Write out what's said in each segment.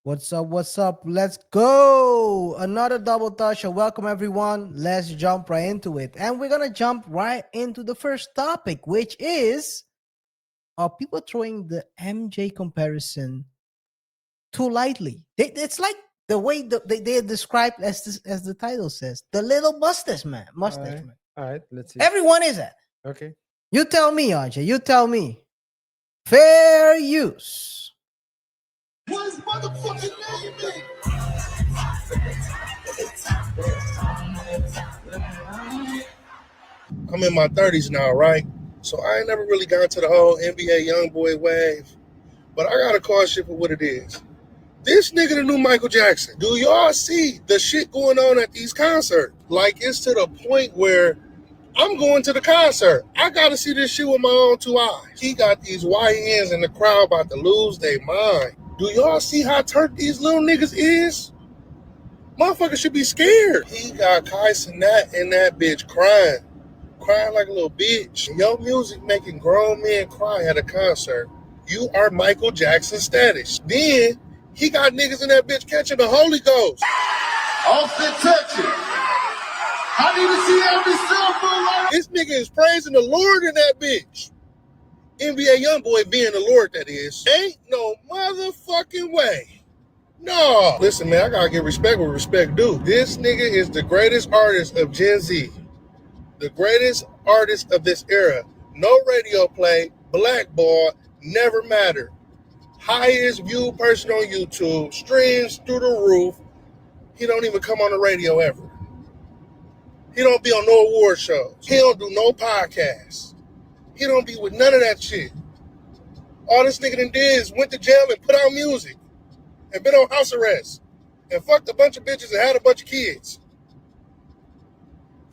What's up? What's up? Let's go. Another double touch. Welcome, everyone. Let's jump right into it. And we're going to jump right into the first topic, which is are people throwing the MJ comparison too lightly? It's like the way they describe as the title says, the little mustache man. Mustache man. All right, let's see. Everyone is that. Okay. You tell me, RJ. You tell me. Fair use. What is motherfucking name is? I'm in my 30s now, right? So I ain't never really gone to the whole NBA YoungBoy wave. But I gotta call shit for what it is. This nigga the new Michael Jackson. Do y'all see the shit going on at these concerts? Like, it's to the point where I'm going to the concert. I gotta see this shit with my own two eyes. He got these YNs in the crowd about to lose their mind. Do y'all see how turned these little niggas is? Motherfuckers should be scared. He got KaiR in that bitch crying like a little bitch. Your music making grown men cry at a concert. You are Michael Jackson status. Then he got niggas in that bitch catching the Holy Ghost. Offset touch it. I need to see every cell phone light. This nigga is praising the Lord in that bitch. NBA YoungBoy being the Lord, that is. Ain't no motherfucking way. No. Listen, man, I gotta give respect where respect due. This nigga is the greatest artist of Gen Z. The greatest artist of this era. No radio play, blackball, never mattered. Highest viewed person on YouTube, streams through the roof. He don't even come on the radio ever. He don't be on no award shows. He don't do no podcasts. He don't be with none of that shit. All this nigga done did is went to jail and put out music and been on house arrest and fucked a bunch of bitches and had a bunch of kids.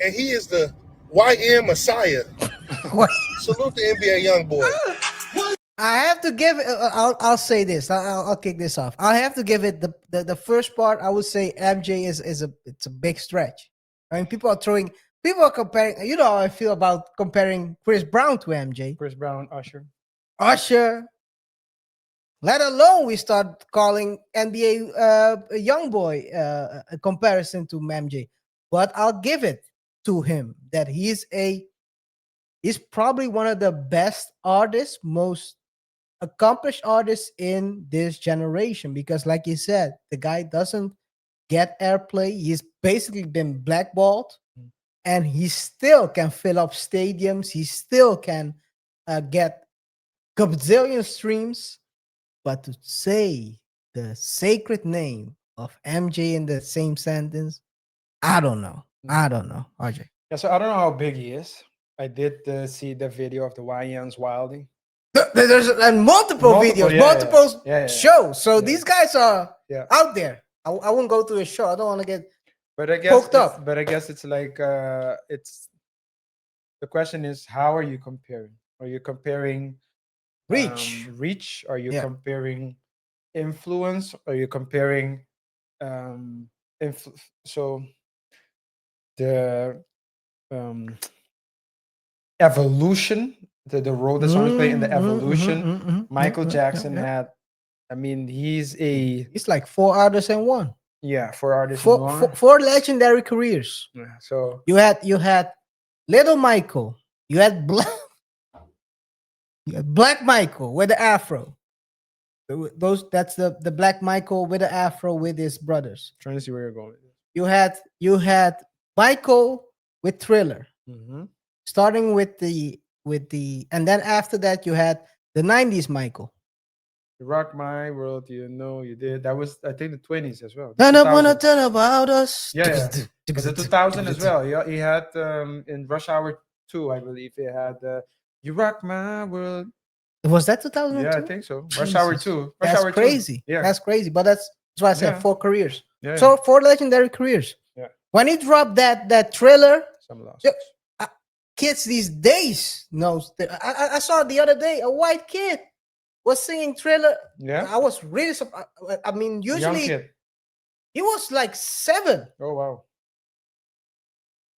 And he is the YN Messiah. Salute the NBA YoungBoy. I have to give it. I'll say this. I'll kick this off. I have to give it the first part. I would say MJ is a big stretch. I mean, people are comparing. You know how I feel about comparing Chris Brown to MJ. Chris Brown, Usher. Let alone we start calling NBA YoungBoy a comparison to MJ. But I'll give it to him that he's probably one of the best artists, most accomplished artists in this generation, because like you said, the guy doesn't get airplay. He's basically been blackballed, and he still can fill up stadiums. He still can get gazillion streams. But to say the sacred name of MJ in the same sentence, I don't know. RJ. Yeah, so I don't know how big he is. I did see the video of the YNs wilding. There's multiple videos, multiple shows. So these guys are out there. I won't go to a show. I don't want to get poked up. But I guess it's like it's the question is, how are you comparing? Are you comparing reach? Are you comparing influence? Are you comparing so the evolution, the role that someone's playing in the evolution? Michael Jackson had, I mean, he's like 4 artists in one. Yeah, 4 artists in one. Four legendary careers. Yeah, so you had Little Michael, you had Black Michael with the afro. That's the Black Michael with the afro with his brothers. Trying to see where you're going. You had Michael with Thriller. Starting with the and then after that you had the 90s Michael. You Rock My World, you know you did. That was, I think, the 20s as well. None of wanna tell about us. Yeah. But the 2000 as well. He had in Rush Hour 2, I believe, he had You Rock My World. Was that 2002? Yeah, I think so. Rush Hour 2. That's Hour crazy. 2. Yeah. That's crazy. But that's why I said 4 careers. Yeah. So 4 legendary careers. Yeah. When he dropped that Thriller, some lost. Kids these days knows. I saw the other day a white kid was singing Thriller. Yeah, I was really surprised. I mean, usually he was like 7. Oh wow,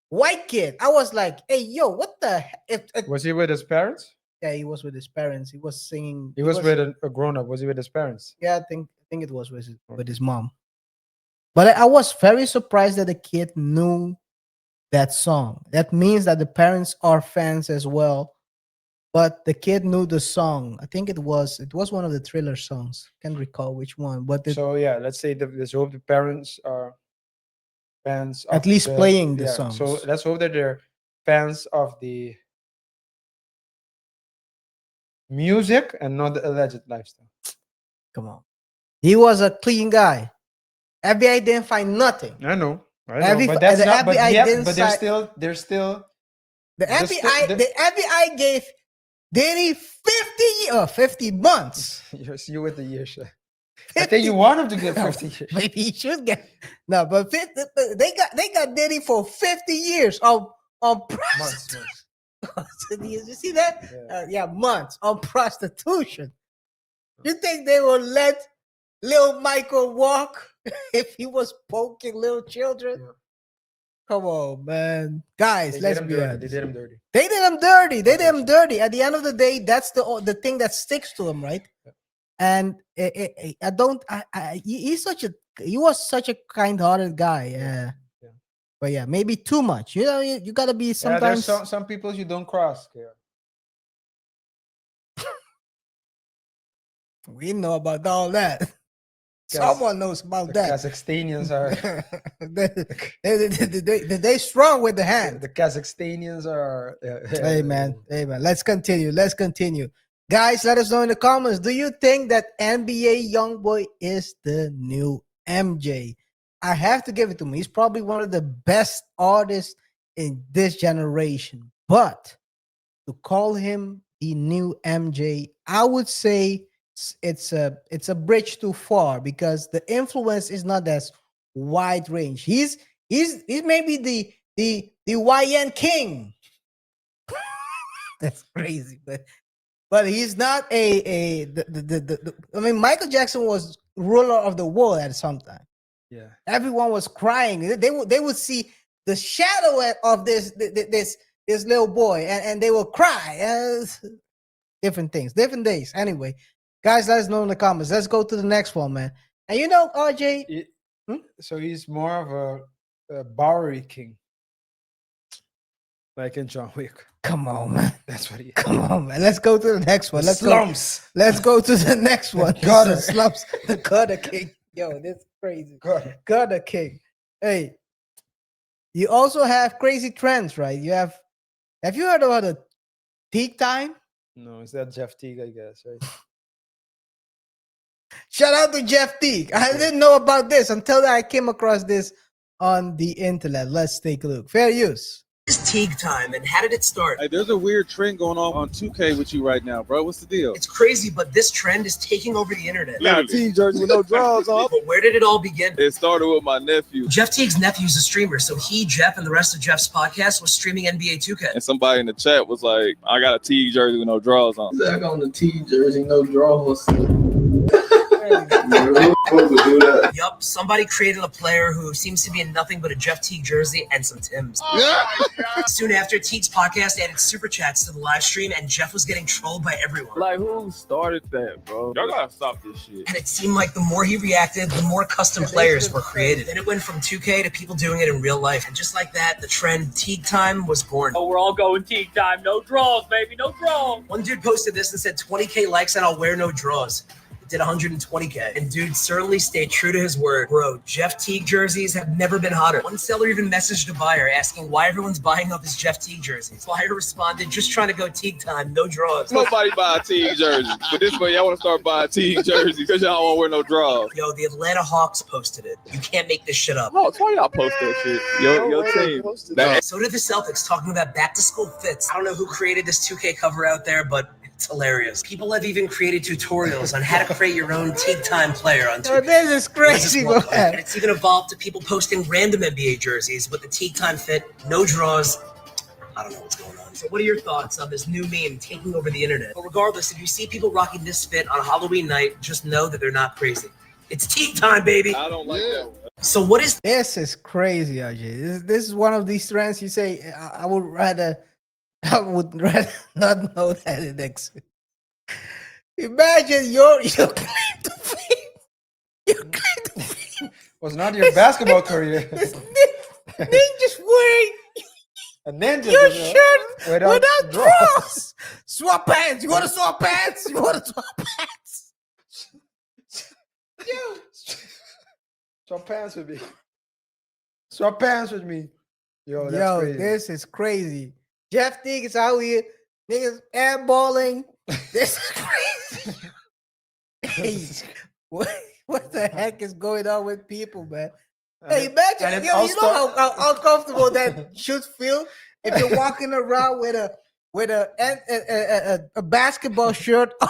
white kid. I was like, hey yo, what the heck? Was he with his parents? Yeah, he was with his parents. He was singing. He was with a grown up. Was he with his parents? Yeah, I think think it was with his mom. But I was very surprised that the kid knew that song. That means that the parents are fans as well. But the kid knew the song. I think it was one of the Thriller songs. Can't recall which one. But So yeah, let's say let's hope the parents are fans of at least playing the yeah. songs. So let's hope that they're fans of the music and not the alleged lifestyle. Come on. He was a clean guy. FBI didn't find nothing. I know, But that's the not. But FBI yeah, didn't but there's still. the FBI gave Diddy 50 months. You with the years. I think you want him to get 50 years. Maybe he should get no, but 50, they got Diddy for 50 years on prostitution. You see that? Yeah, months on prostitution. You think they will let Lil Michael walk if he was poking little children? Yeah. Come on, man. Guys, let's be honest. They did him dirty. They did him dirty. They did him dirty. At the end of the day, that's the thing that sticks to him, right? Yeah. And he was such a kind-hearted guy. Yeah. But yeah, maybe too much. You know, you gotta be sometimes. There's some people you don't cross. Yeah. We know about all that. Someone knows about that. Kazakhstanians are they strong with the hand. The Kazakhstanians are. Hey man. Let's continue. Guys, let us know in the comments. Do you think that NBA YoungBoy is the new MJ? I have to give it to him. He's probably one of the best artists in this generation. But to call him the new MJ, I would say it's a bridge too far because the influence is not as wide range. He's maybe the YN king. That's crazy, but he's not I mean, Michael Jackson was ruler of the world at some time. Yeah, everyone was crying. They would see the shadow of this little boy, and they will cry. Different things, different days. Anyway, guys, let us know in the comments. Let's go to the next one, man. And you know, RJ. So he's more of a Bowery king, like in John Wick. Come on, man. That's what he is. Come on, man. Let's go to the next one. Let's go to the next one. Gutter slumps. The gutter king. Yo, this is crazy. Gutter king. Hey, you also have crazy trends, right? Have you heard about the Teague time? No, is that Jeff Teague, I guess, right? Shout out to Jeff Teague. I didn't know about this until I came across this on the internet. Let's take a look. Fair use. It's Teague time, and how did it start? Hey, there's a weird trend going on 2K with you right now, bro. What's the deal? It's crazy, but this trend is taking over the internet. Got a Teague jersey with no draws on. But where did it all begin? It started with my nephew. Jeff Teague's nephew's a streamer, so he, Jeff, and the rest of Jeff's podcast was streaming NBA 2K. And somebody in the chat was like, I got a Teague jersey with no draws on. I got on the Teague jersey, no draws. Yup, somebody created a player who seems to be in nothing but a Jeff Teague jersey and some Timbs. Soon after, Teague's podcast added super chats to the live stream, and Jeff was getting trolled by everyone. Like, who started that, bro? Y'all gotta stop this shit. And it seemed like the more he reacted, the more custom players were created. Then it went from 2K to people doing it in real life. And just like that, the trend Teague time was born. Oh, we're all going Teague time. No draws, baby. No draws. One dude posted this and said 20K likes and I'll wear no draws. Did 120K. And dude certainly stayed true to his word. Bro, Jeff Teague jerseys have never been hotter. One seller even messaged a buyer asking why everyone's buying up his Jeff Teague jerseys. Buyer responded, just trying to go Teague time, no draws. Nobody buy a Teague jersey. But this way, y'all want to start buying Teague jerseys because y'all don't want to wear no draws. Yo, the Atlanta Hawks posted it. You can't make this shit up. Hawks, why y'all post that shit? Your team. So did the Celtics talking about back to school fits. I don't know who created this 2K cover out there, but it's hilarious. People have even created tutorials on how to create your own Teague time player on 2K. This is crazy, man. And it's even evolved to people posting random NBA jerseys with the Teague time fit, no draws. I don't know what's going on. So what are your thoughts on this new meme taking over the internet? But regardless, if you see people rocking this fit on Halloween night, just know that they're not crazy. It's Teague time, baby. I don't like that one. So what is this? Is crazy, RJ. This is one of these trends you say I would rather not know that it exists. Imagine your claim to fame was not your basketball career. Ninja's wearing A ninja. your shirt without without drawers. drawers. Swap pants. You want to swap pants? You want to swap pants? Swap pants with me. Swap pants with me. Yo, that's Yo, crazy. this is crazy. Jeff Teague is out here. Niggas airballing. This is crazy. Hey, what the heck is going on with people, man? Hey, imagine, you know how uncomfortable that should feel if you're walking around with a basketball shirt on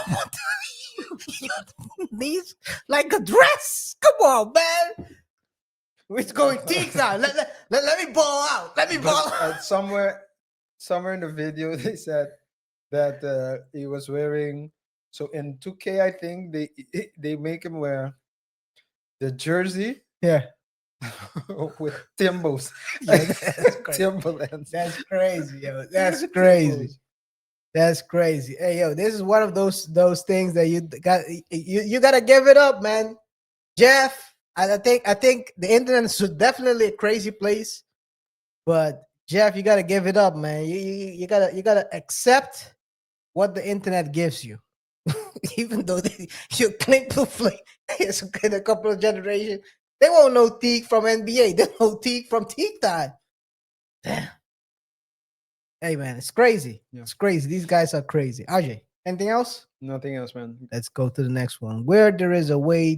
your knees like a dress. Come on, man. It's going Teague out. Let me ball out. Let me ball out. Somewhere in the video they said that he was wearing. So in 2K, I think they make him wear the jersey. Yeah. With Timbos. Timberlands. That's crazy, yo. That's crazy. That's crazy. Hey, yo, this is one of those things that you gotta give it up, man. Jeff, I think the internet is definitely a crazy place, but Jeff, you gotta give it up, man. You gotta accept what the internet gives you, even though you claim to play in a couple of generations. They won't know Teague from NBA. They know Teague from Teague time. Damn. Hey, man, it's crazy. Yeah. It's crazy. These guys are crazy. Ajay, anything else? Nothing else, man. Let's go to the next one. Where there is a way,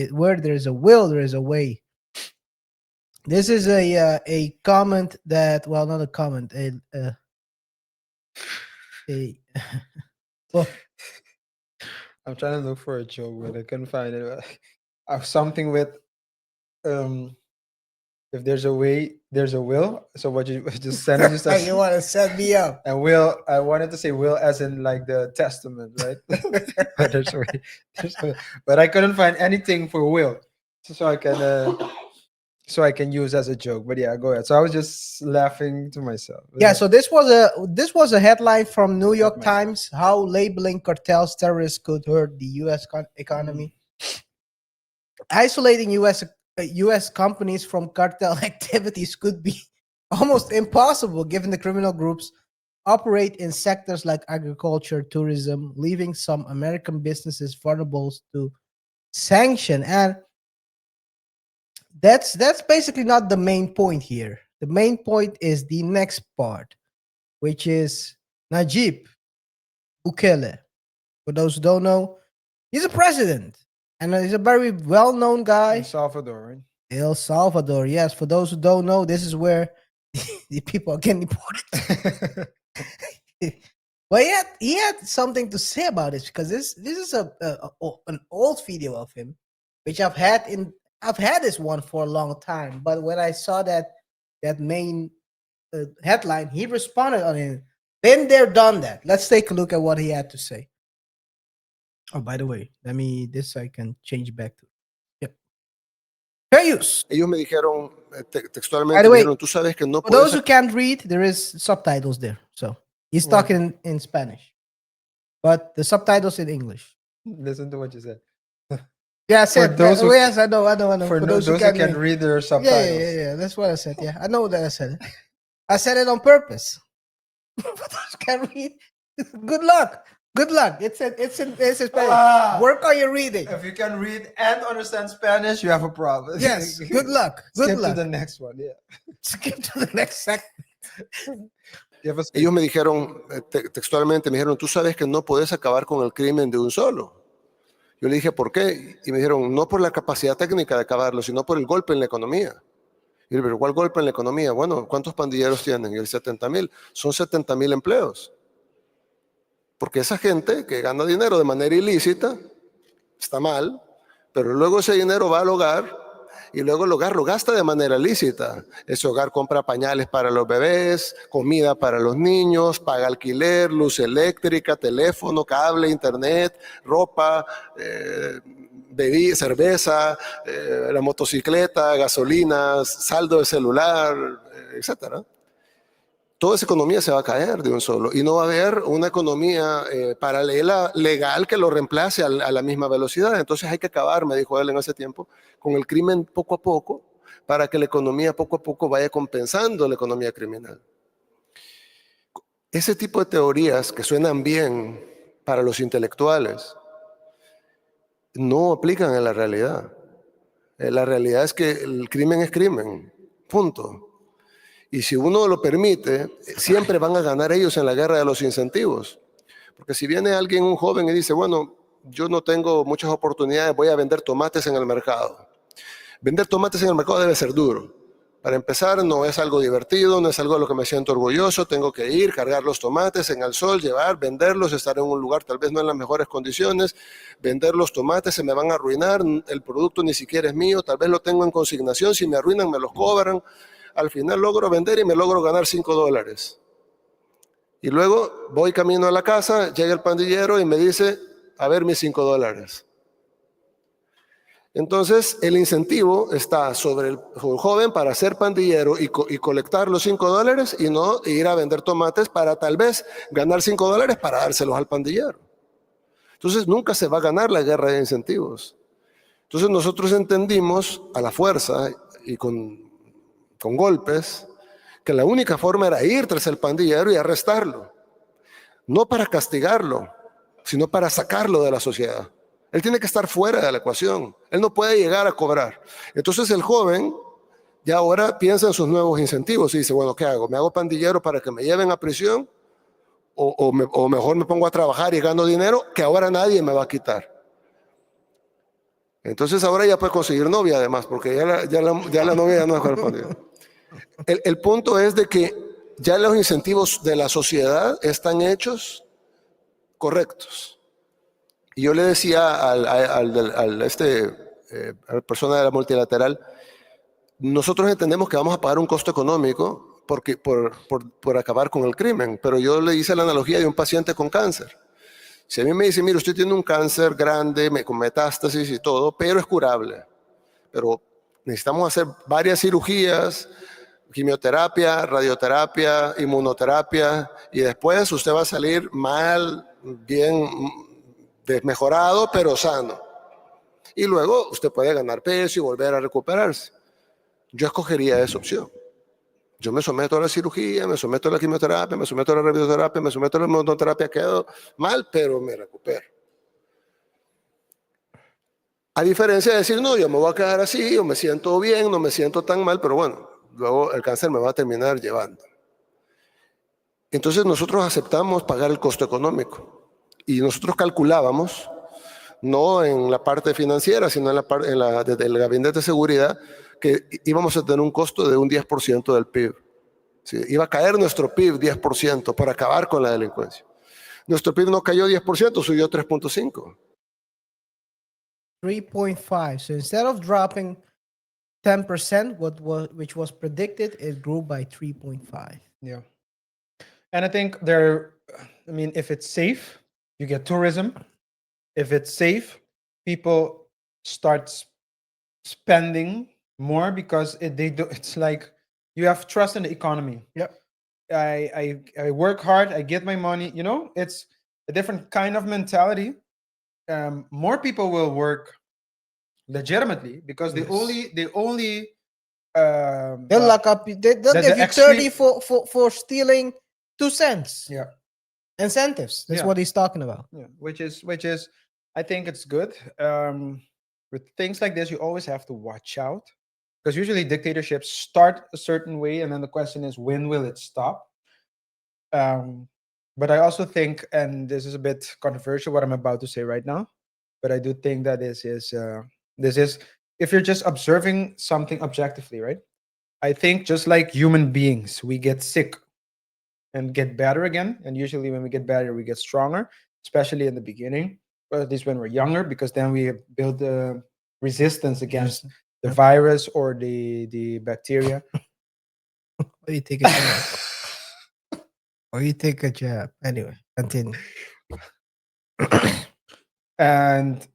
where there is a will, there is a way. This is a comment that, well, not a comment. Well, I'm trying to look for a joke, but I couldn't find it. Something with if there's a way, there's a will. So what you just said, you want to set me up. And will, I wanted to say will as in like the testament, right? But there's a way, but I couldn't find anything for will, so I can use as a joke. But yeah, go ahead. So I was just laughing to myself. Yeah. So this was a headline from New York Times: how labeling cartels terrorists could hurt the U.S. economy. Isolating U.S. companies from cartel activities could be almost impossible given the criminal groups operate in sectors like agriculture, tourism, leaving some American businesses vulnerable to sanction. And that's basically not the main point here. The main point is the next part, which is Najib Bukele. For those who don't know, he's a president. And he's a very well-known guy. El Salvador, right? El Salvador, yes. For those who don't know, this is where the people are getting deported. But he had something to say about it, because this is an old video of him, which I've had this one for a long time. But when I saw that main headline, he responded on it. Been there, done that. Let's take a look at what he had to say. Oh, by the way, I can change back to. Yep. Ellos me dijeron, textualmente, me dijeron, tú sabes que no for those who can't read, there is subtitles there. So he's talking in Spanish, but the subtitles in English. Listen to what you said. Yeah, I said. Yes, I know. For those who can read their subtitles. Yeah. That's what I said. Yeah, I know that I said it. I said it on purpose. For those who can read, good luck. It's in Spanish. Work on your reading. If you can read and understand Spanish, you have a problem. Yes. Good luck. Skip to the next one. Yeah. Skip to the next section. Ellos me dijeron, textualmente, me dijeron, tú sabes que no puedes acabar con el crimen de un solo. Yo le dije, ¿por qué? Y me dijeron, no por la capacidad técnica de acabarlo, sino por el golpe en la economía. Y yo le dije, ¿cuál golpe en la economía? Bueno, ¿cuántos pandilleros tienen? Y el 70,000. Son 70,000 empleos. Porque esa gente que gana dinero de manera ilícita está mal, pero luego ese dinero va al hogar y luego el hogar lo gasta de manera lícita. Ese hogar compra pañales para los bebés, comida para los niños, paga alquiler, luz eléctrica, teléfono, cable, internet, ropa, cerveza, la motocicleta, gasolina, saldo de celular, etcétera. toda esa economía se va a caer de un solo y no va a haber una economía paralela legal que lo reemplace a la misma velocidad. Entonces hay que acabar, me dijo él en ese tiempo, con el crimen poco a poco para que la economía poco a poco vaya compensando la economía criminal. Ese tipo de teorías que suenan bien para los intelectuales no aplican en la realidad. La realidad es que el crimen es crimen, punto. Y si uno lo permite, siempre van a ganar ellos en la guerra de los incentivos. Porque si viene alguien, un joven, y dice, bueno, yo no tengo muchas oportunidades, voy a vender tomates en el mercado. Vender tomates en el mercado debe ser duro. Para empezar, no es algo divertido, no es algo de lo que me siento orgulloso. Tengo que ir, cargar los tomates en el sol, llevar, venderlos, estar en un lugar tal vez no en las mejores condiciones, vender los tomates, se me van a arruinar, el producto ni siquiera es mío, tal vez lo tengo en consignación, si me arruinan me los cobran. Al final logro vender y me logro ganar $5. Y luego voy camino a la casa, llega el pandillero y me dice, a ver mis $5. Entonces, el incentivo está sobre el joven para ser pandillero y colectar los $5 y no ir a vender tomates para tal vez ganar $5 para dárselos al pandillero. Entonces, nunca se va a ganar la guerra de incentivos. Entonces, nosotros entendimos a la fuerza y con golpes que la única forma era ir tras el pandillero y arrestarlo. No para castigarlo, sino para sacarlo de la sociedad. Él tiene que estar fuera de la ecuación. Él no puede llegar a cobrar. Entonces el joven ya ahora piensa en sus nuevos incentivos y dice, bueno, ¿qué hago? ¿Me hago pandillero para que me lleven a prisión? ¿O mejor me pongo a trabajar y gano dinero que ahora nadie me va a quitar? Entonces ahora ya puede conseguir novia además, porque ya la novia ya no es con el pandillero. El punto es de que ya los incentivos de la sociedad están hechos correctos. Y yo le decía a la persona de la multilateral, nosotros entendemos que vamos a pagar un costo económico por acabar con el crimen, pero yo le hice la analogía de un paciente con cáncer. Si a mí me dice, mire, usted tiene un cáncer grande, con metástasis y todo, pero es curable, pero necesitamos hacer varias cirugías, quimioterapia, radioterapia, inmunoterapia, y después usted va a salir mal, bien desmejorado, pero sano. Y luego usted puede ganar peso y volver a recuperarse. Yo escogería esa opción. Yo me someto a la cirugía, me someto a la quimioterapia, me someto a la radioterapia, me someto a la inmunoterapia, quedo mal, pero me recupero. A diferencia de decir, no, yo me voy a quedar así, yo me siento bien, no me siento tan mal, pero bueno, luego el cáncer me va a terminar llevando. Entonces nosotros aceptamos pagar el costo económico y nosotros calculábamos, no en la parte financiera, sino desde el gabinete de seguridad, que íbamos a tener un costo de un 10% del PIB. ¿Sí? Iba a caer nuestro PIB 10% para acabar con la delincuencia. Nuestro PIB no cayó 10%, subió 3.5%. 3.5. So instead of dropping 10%, which was predicted, it grew by 3.5. Yeah. And I think if it's safe, you get tourism. If it's safe, people start spending more because it's like you have trust in the economy. Yep. I work hard, I get my money, it's a different kind of mentality. More people will work legitimately because they only they'll lock up. They'll give you 30 for stealing 2 cents. Yeah. Incentives. That's what he's talking about. Yeah. Which is I think it's good. With things like this, you always have to watch out because usually dictatorships start a certain way, and then the question is, when will it stop? But I also think, and this is a bit controversial what I'm about to say right now, but I do think that this is if you're just observing something objectively, right? I think just like human beings, we get sick and get better again, and usually when we get better, we get stronger, especially in the beginning, or at least when we're younger, because then we build the resistance against the virus or the bacteria. Or you take a jab. Or you take a jab. Anyway, continue. And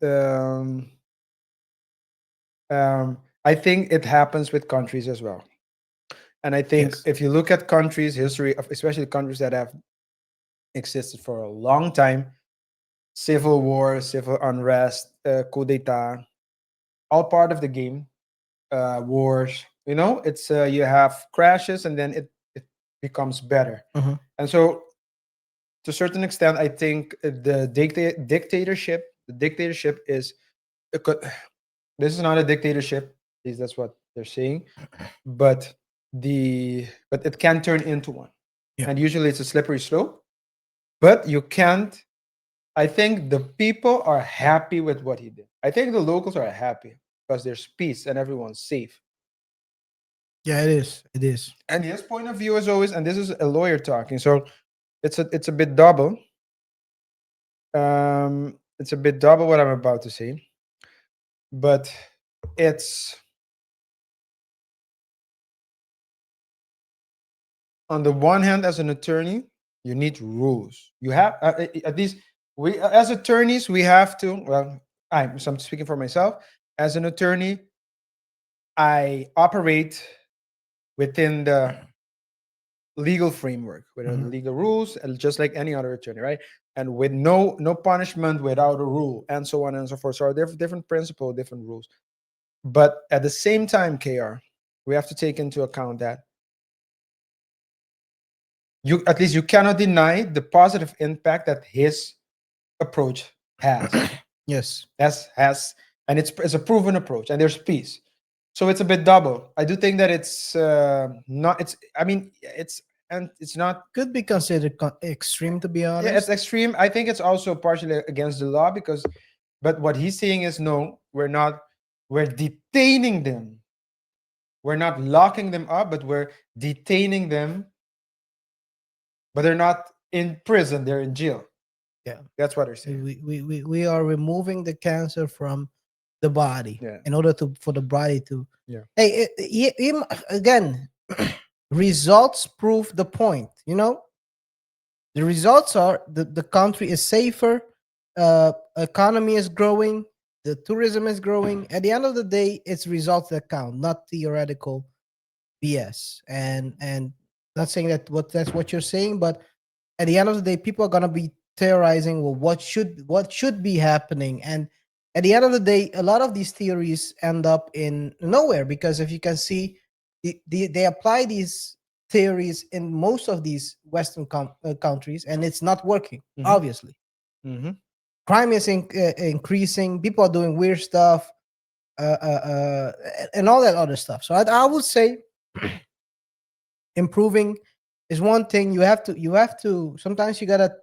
I think it happens with countries as well. And I think Yes. if you look at countries' history, especially countries that have existed for a long time, civil war, civil unrest, coup d'etat, all part of the game. Wars, it's you have crashes and then it becomes better. Mhm. And so, to a certain extent, I think the dictatorship is this is not a dictatorship. At least that's what they're saying, but it can turn into one. Yeah. And usually it's a slippery slope. But you can't. I think the people are happy with what he did. I think the locals are happy because there's peace and everyone's safe. Yeah, it is. It is. And his point of view is always, and this is a lawyer talking, so it's a bit double. It's a bit double what I'm about to say, but it's on the one hand, as an attorney, you need rules. You have at least we as attorneys we have to. Well, I'm speaking for myself. As an attorney, I operate within the legal framework, within the legal rules, and just like any other attorney, right? And with no punishment without a rule, and so on and so forth. So there are different principles, different rules. But at the same time, KR, we have to take into account that at least you cannot deny the positive impact that his approach has. Yes. has and it's a proven approach, and there's peace. So it's a bit double. I do think that it's not. It's not. Could be considered extreme, to be honest. Yeah, it's extreme. I think it's also partially against the law but what he's saying is no, we're not. We're detaining them. We're not locking them up, but we're detaining them. But they're not in prison; they're in jail. Yeah, that's what they're saying. We are removing the cancer from the body in order for the body to. Yeah. Hey, again, results prove the point. The results are the country is safer, economy is growing, the tourism is growing. At the end of the day, it's results that count, not theoretical BS. And not saying that's what you're saying, but at the end of the day, people are gonna be theorizing, well, what should be happening. And at the end of the day, a lot of these theories end up in nowhere, because if you can see, they apply these theories in most of these Western countries, and it's not working. Obviously, crime is increasing. People are doing weird stuff, and all that other stuff. So I would say improving is one thing. You have to sometimes you gotta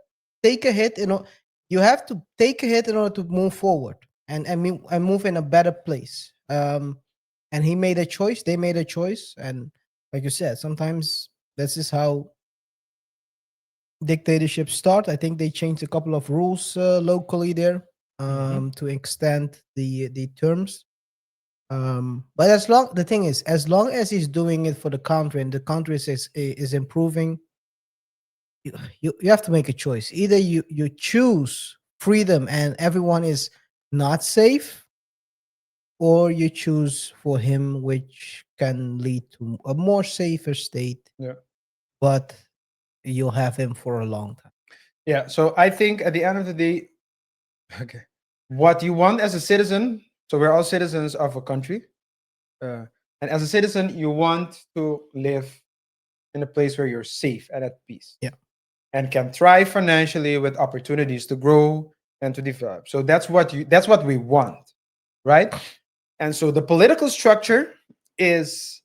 take a hit. You have to take a hit in order to move forward and move in a better place. And he made a choice. They made a choice, and like you said, sometimes this is how dictatorships start. I think they changed a couple of rules locally there to extend the terms. But the thing is, as long as he's doing it for the country and the country is improving, you have to make a choice. Either you choose freedom and everyone is not safe, or you choose for him, which can lead to a more safer state. Yeah. But you'll have him for a long time. Yeah. So I think at the end of the day, okay, what you want as a citizen. So we're all citizens of a country, and as a citizen, you want to live in a place where you're safe and at peace. Yeah. And can thrive financially with opportunities to grow and to develop. So that's what we want, right? And so the political structure is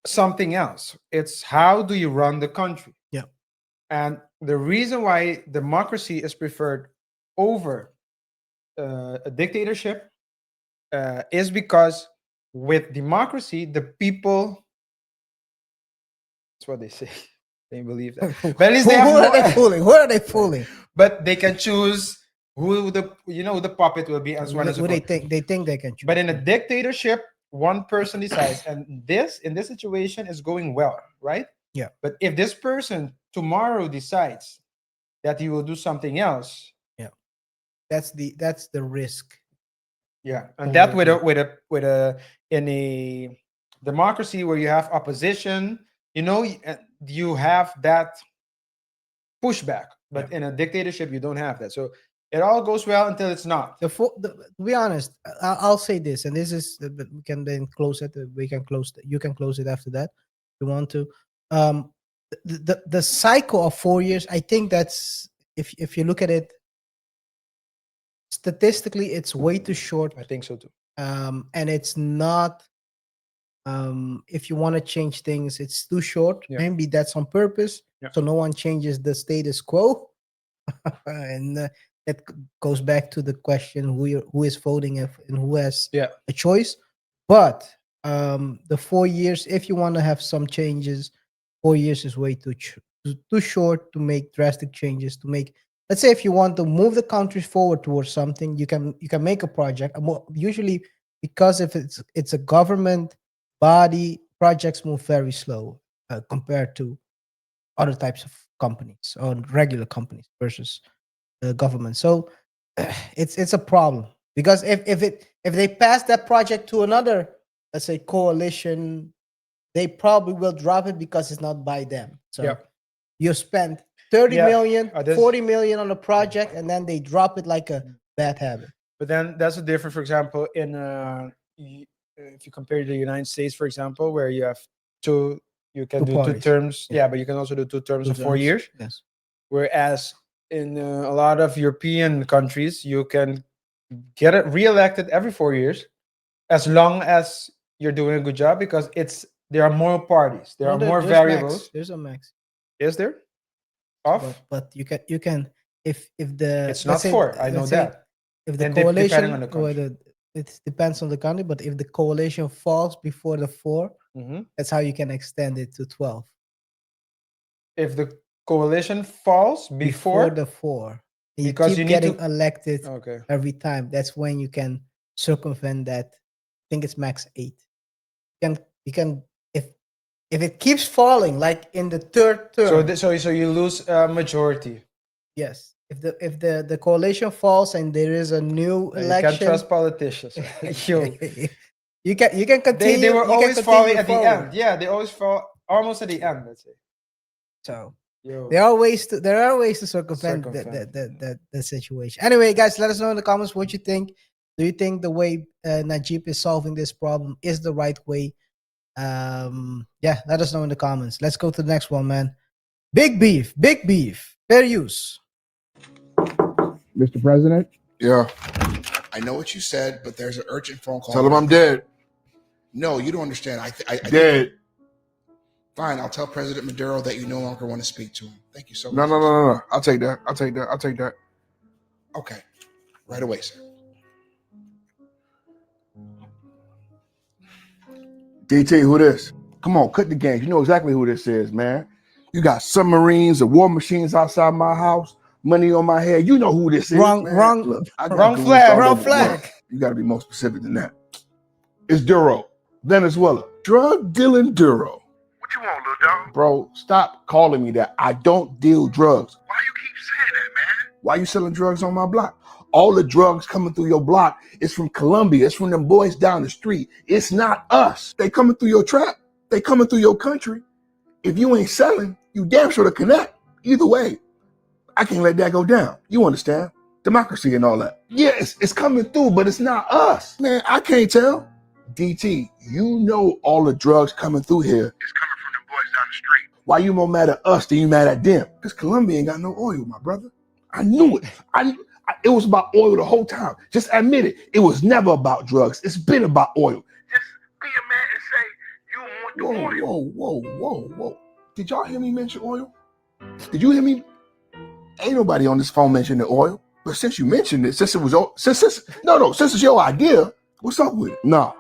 something else. It's how do you run the country? Yeah. And the reason why democracy is preferred over a dictatorship is because with democracy, the people. That's what they say. They believe that. But at least they have Who are they fooling? Who are they fooling? But they can choose who the puppet will be, and so on and so forth. They think they can choose. But in a dictatorship, one person decides, and in this situation is going well, right? Yeah. But if this person tomorrow decides that he will do something else, that's the risk. Yeah, and that in a democracy where you have opposition, you have that pushback. But in a dictatorship, you don't have that. So it all goes well until it's not. To be honest, I'll say this, and this is, but we can then close it. We can close. You can close it after that if you want to. The cycle of 4 years, I think that's, if you look at it statistically, it's way too short. I think so too. And it's not. If you want to change things, it's too short. Yeah. Maybe that's on purpose, so no one changes the status quo. And that goes back to the question who is voting and who has a choice. But the 4 years, if you want to have some changes, 4 years is way too short to make drastic changes. To make, let's say, if you want to move the country forward towards something, you can make a project. Usually, because if it's a government body, projects move very slow compared to other types of companies or regular companies versus the government. So it's a problem, because if they pass that project to another, let's say, coalition, they probably will drop it because it's not by them. So you spend 30 million, 40 million on a project, and then they drop it like a bad habit. But then that's a difference, for example, in if you compare to the United States, for example, where you have you can do parties. 2 terms. Yeah, but you can also do 2 terms of 4 years. Yes. Whereas in a lot of European countries, you can get it re-elected every 4 years, as long as you're doing a good job, because there are more parties, there are more variables. Max. There's a max. Is there? Off? But you can if the, it's not 4. I know that. If the and coalition, on the it depends on the country, but if the coalition falls before the 4, that's how you can extend it to 12. If the coalition falls before the 4, because you keep getting elected every time, that's when you can circumvent that. I think it's max 8. You can if it keeps falling, like in the 3rd term. So you lose a majority. Yes. If the coalition falls and there is a new election, you can't trust politicians. You can continue. They were always falling at the end. Yeah, they always fall almost at the end. Let's say. So there are ways to circumvent that situation. Anyway, guys, let us know in the comments what you think. Do you think the way Najib is solving this problem is the right way? Let us know in the comments. Let's go to the next one, man. Big beef, fair use. Mr. President? Yeah. I know what you said, but there's an urgent phone call. Tell him I'm dead. No, you don't understand. I dead. Fine, I'll tell President Maduro that you no longer want to speak to him. Thank you so much. No. I'll take that. Okay. Right away, sir. DT, who this? Come on, cut the game. You know exactly who this is, man. You got submarines and war machines outside my house, money on my head. You know who this is. Wrong flag. You got to be more specific than that. It's Duro, Venezuela. Drug dealing Duro. What you want, little dog? Bro, stop calling me that. I don't deal drugs. Why you keep saying that, man? Why you selling drugs on my block? All the drugs coming through your block is from Colombia. It's from them boys down the street. It's not us. They coming through your trap. They coming through your country. If you ain't selling, you damn sure to connect. Either way, I can't let that go down. You understand? Democracy and all that. Yes, it's coming through, but it's not us. Man, I can't tell. DT, you know all the drugs coming through here. It's coming from them boys down the street. Why you more mad at us than you mad at them? Because Colombia ain't got no oil, my brother. I knew it. It was about oil the whole time. Just admit it. It was never about drugs. It's been about oil. Just be a man and say you want the oil. Whoa. Did y'all hear me mention oil? Did you hear me? Ain't nobody on this phone mention the oil. But since you mentioned it, since it's your idea, what's up with it? No.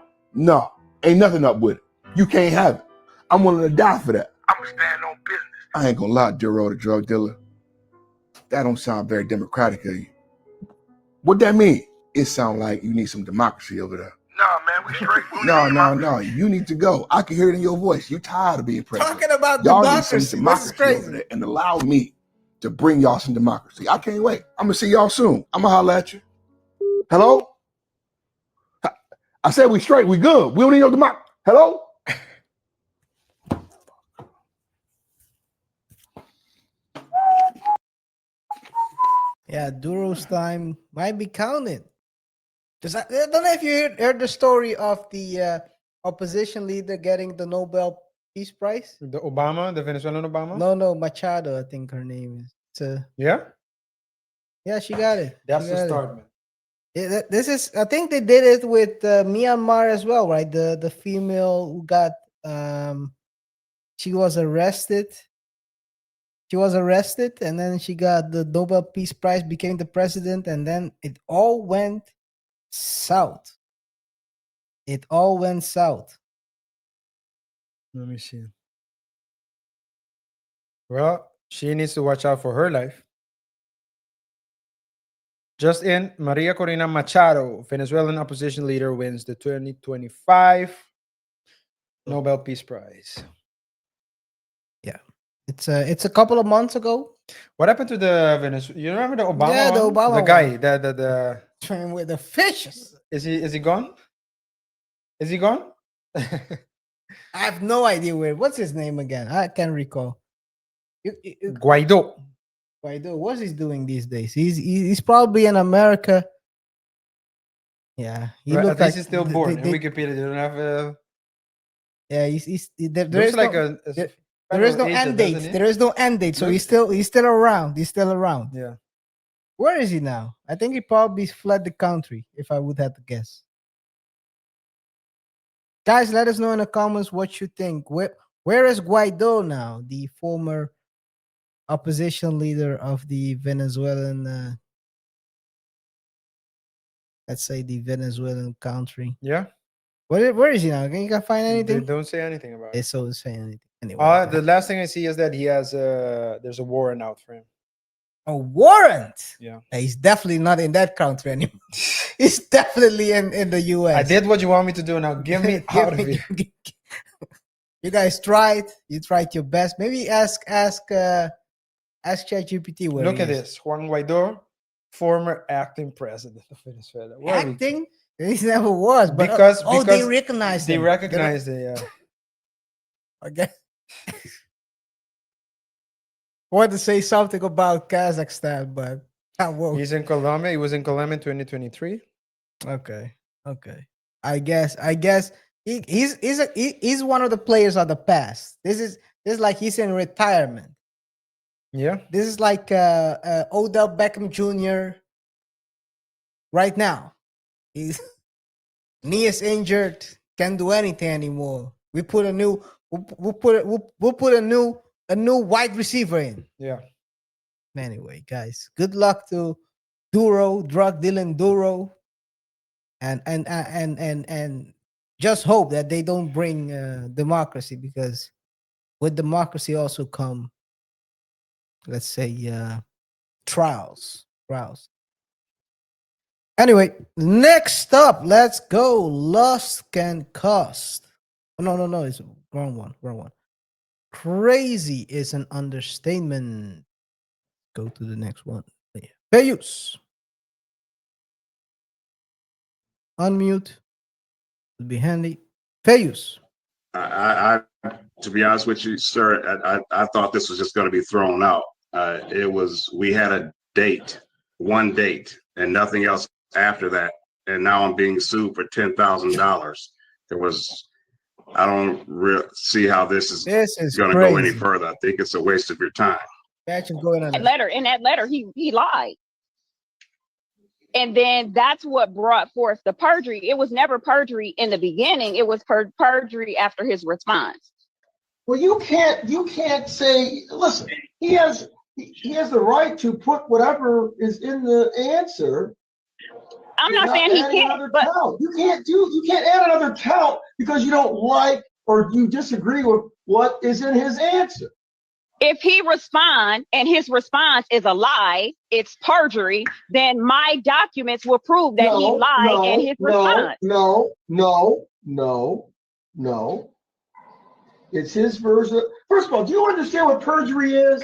Ain't nothing up with it. You can't have it. I'm willing to die for that. I'm going to stand on business. I ain't gonna lie, Duro, the drug dealer. That don't sound very democratic of you. What that mean? It sound like you need some democracy over there. Nah, man, we straight. No. You need to go. I can hear it in your voice. You tired of being president. Talking about y'all democracy. Need some democracy over there, and allow me to bring y'all some democracy. I can't wait. I'm gonna see y'all soon. I'm gonna holler at you. Hello? I said we straight. We good. We don't need no democracy. Hello? Yeah, Duro's time might be counted. Because I don't know if you heard the story of the opposition leader getting the Nobel Peace Prize. The Obama, the Venezuelan Obama? No, Machado, I think her name is. Yeah? Yeah, she got it. That's the start, man. This is, I think they did it with Myanmar as well, right? The female who got, she was arrested. She was arrested, and then she got the Nobel Peace Prize, became the president, and then it all went south. It all went south. Let me see. Well, she needs to watch out for her life. Just in, Maria Corina Machado, Venezuelan opposition leader, wins the 2025 Nobel Peace Prize. Yeah, it's a couple of months ago. What happened to the Venezuela? You remember the Obama? Yeah, the one? Obama The guy, the train with the fishes. Is he gone? Is he gone? I have no idea where. What's his name again? I can't recall. Guaido. Guaido. What's he doing these days? He's probably in America. Yeah, he Right, looks at least like he's still born. In Wikipedia, they don't have. Yeah, there Looks is like no, a there is no agent, end date. doesn't he? There is no end date. So Look. he's still around. He's still around. Yeah. Where is he now? I think he probably fled the country, if I would have to guess. Guys, let us know in the comments what you think. Where is Guaido now, the former opposition leader of the Venezuelan, let's say the Venezuelan country? Yeah. Where is he now? Can you find anything? They don't say anything about it. They don't say anything. Anyway, The last thing I see is that he has there's a warrant out for him. a warrant. Yeah. He's definitely not in that country anymore. He's definitely in the US. I did what you want me to do. Now give me out of here. You guys tried. You tried your best. Maybe ask ChatGPT where Look he at is. this. Juan Guaido, former acting president of Venezuela. Where are we? Acting? He never was, but Because they recognized they him. recognized it. Yeah. Okay. Want to say something about Kazakhstan, but I won't. He's in Colombia. He was in Colombia in 2023. Okay. I guess he's one of the players of the past. This is like he's in retirement. Yeah. This is like Odell Beckham Jr. right now. His knee is injured, can't do anything anymore. We'll put a new wide receiver in. Yeah. Anyway, guys, good luck to Duro, drug dealing Duro, and just hope that they don't bring democracy, because with democracy also come, let's say, trials. Anyway, next up, let's go. Lust can cost. No, it's wrong one. Crazy is an understatement. Go to the next one. Fair use. Unmute. Would be handy. Fair use. I to be honest with you, sir, I thought this was just going to be thrown out. We had a date, one date, and nothing else after that. And now I'm being sued for $10,000. I don't see how this is going to go any further. I think it's a waste of your time. Imagine going on in that letter, he lied. And then that's what brought forth the perjury. It was never perjury in the beginning. It was perjury after his response. Well, you can't say, listen, he has the right to put whatever is in the answer. I'm not saying he can't, but you can't add another count because you don't like or you disagree with what is in his answer. If he responds and his response is a lie, it's perjury, then my documents will prove that he lied in his response. No. It's his version. First of all, do you understand what perjury is?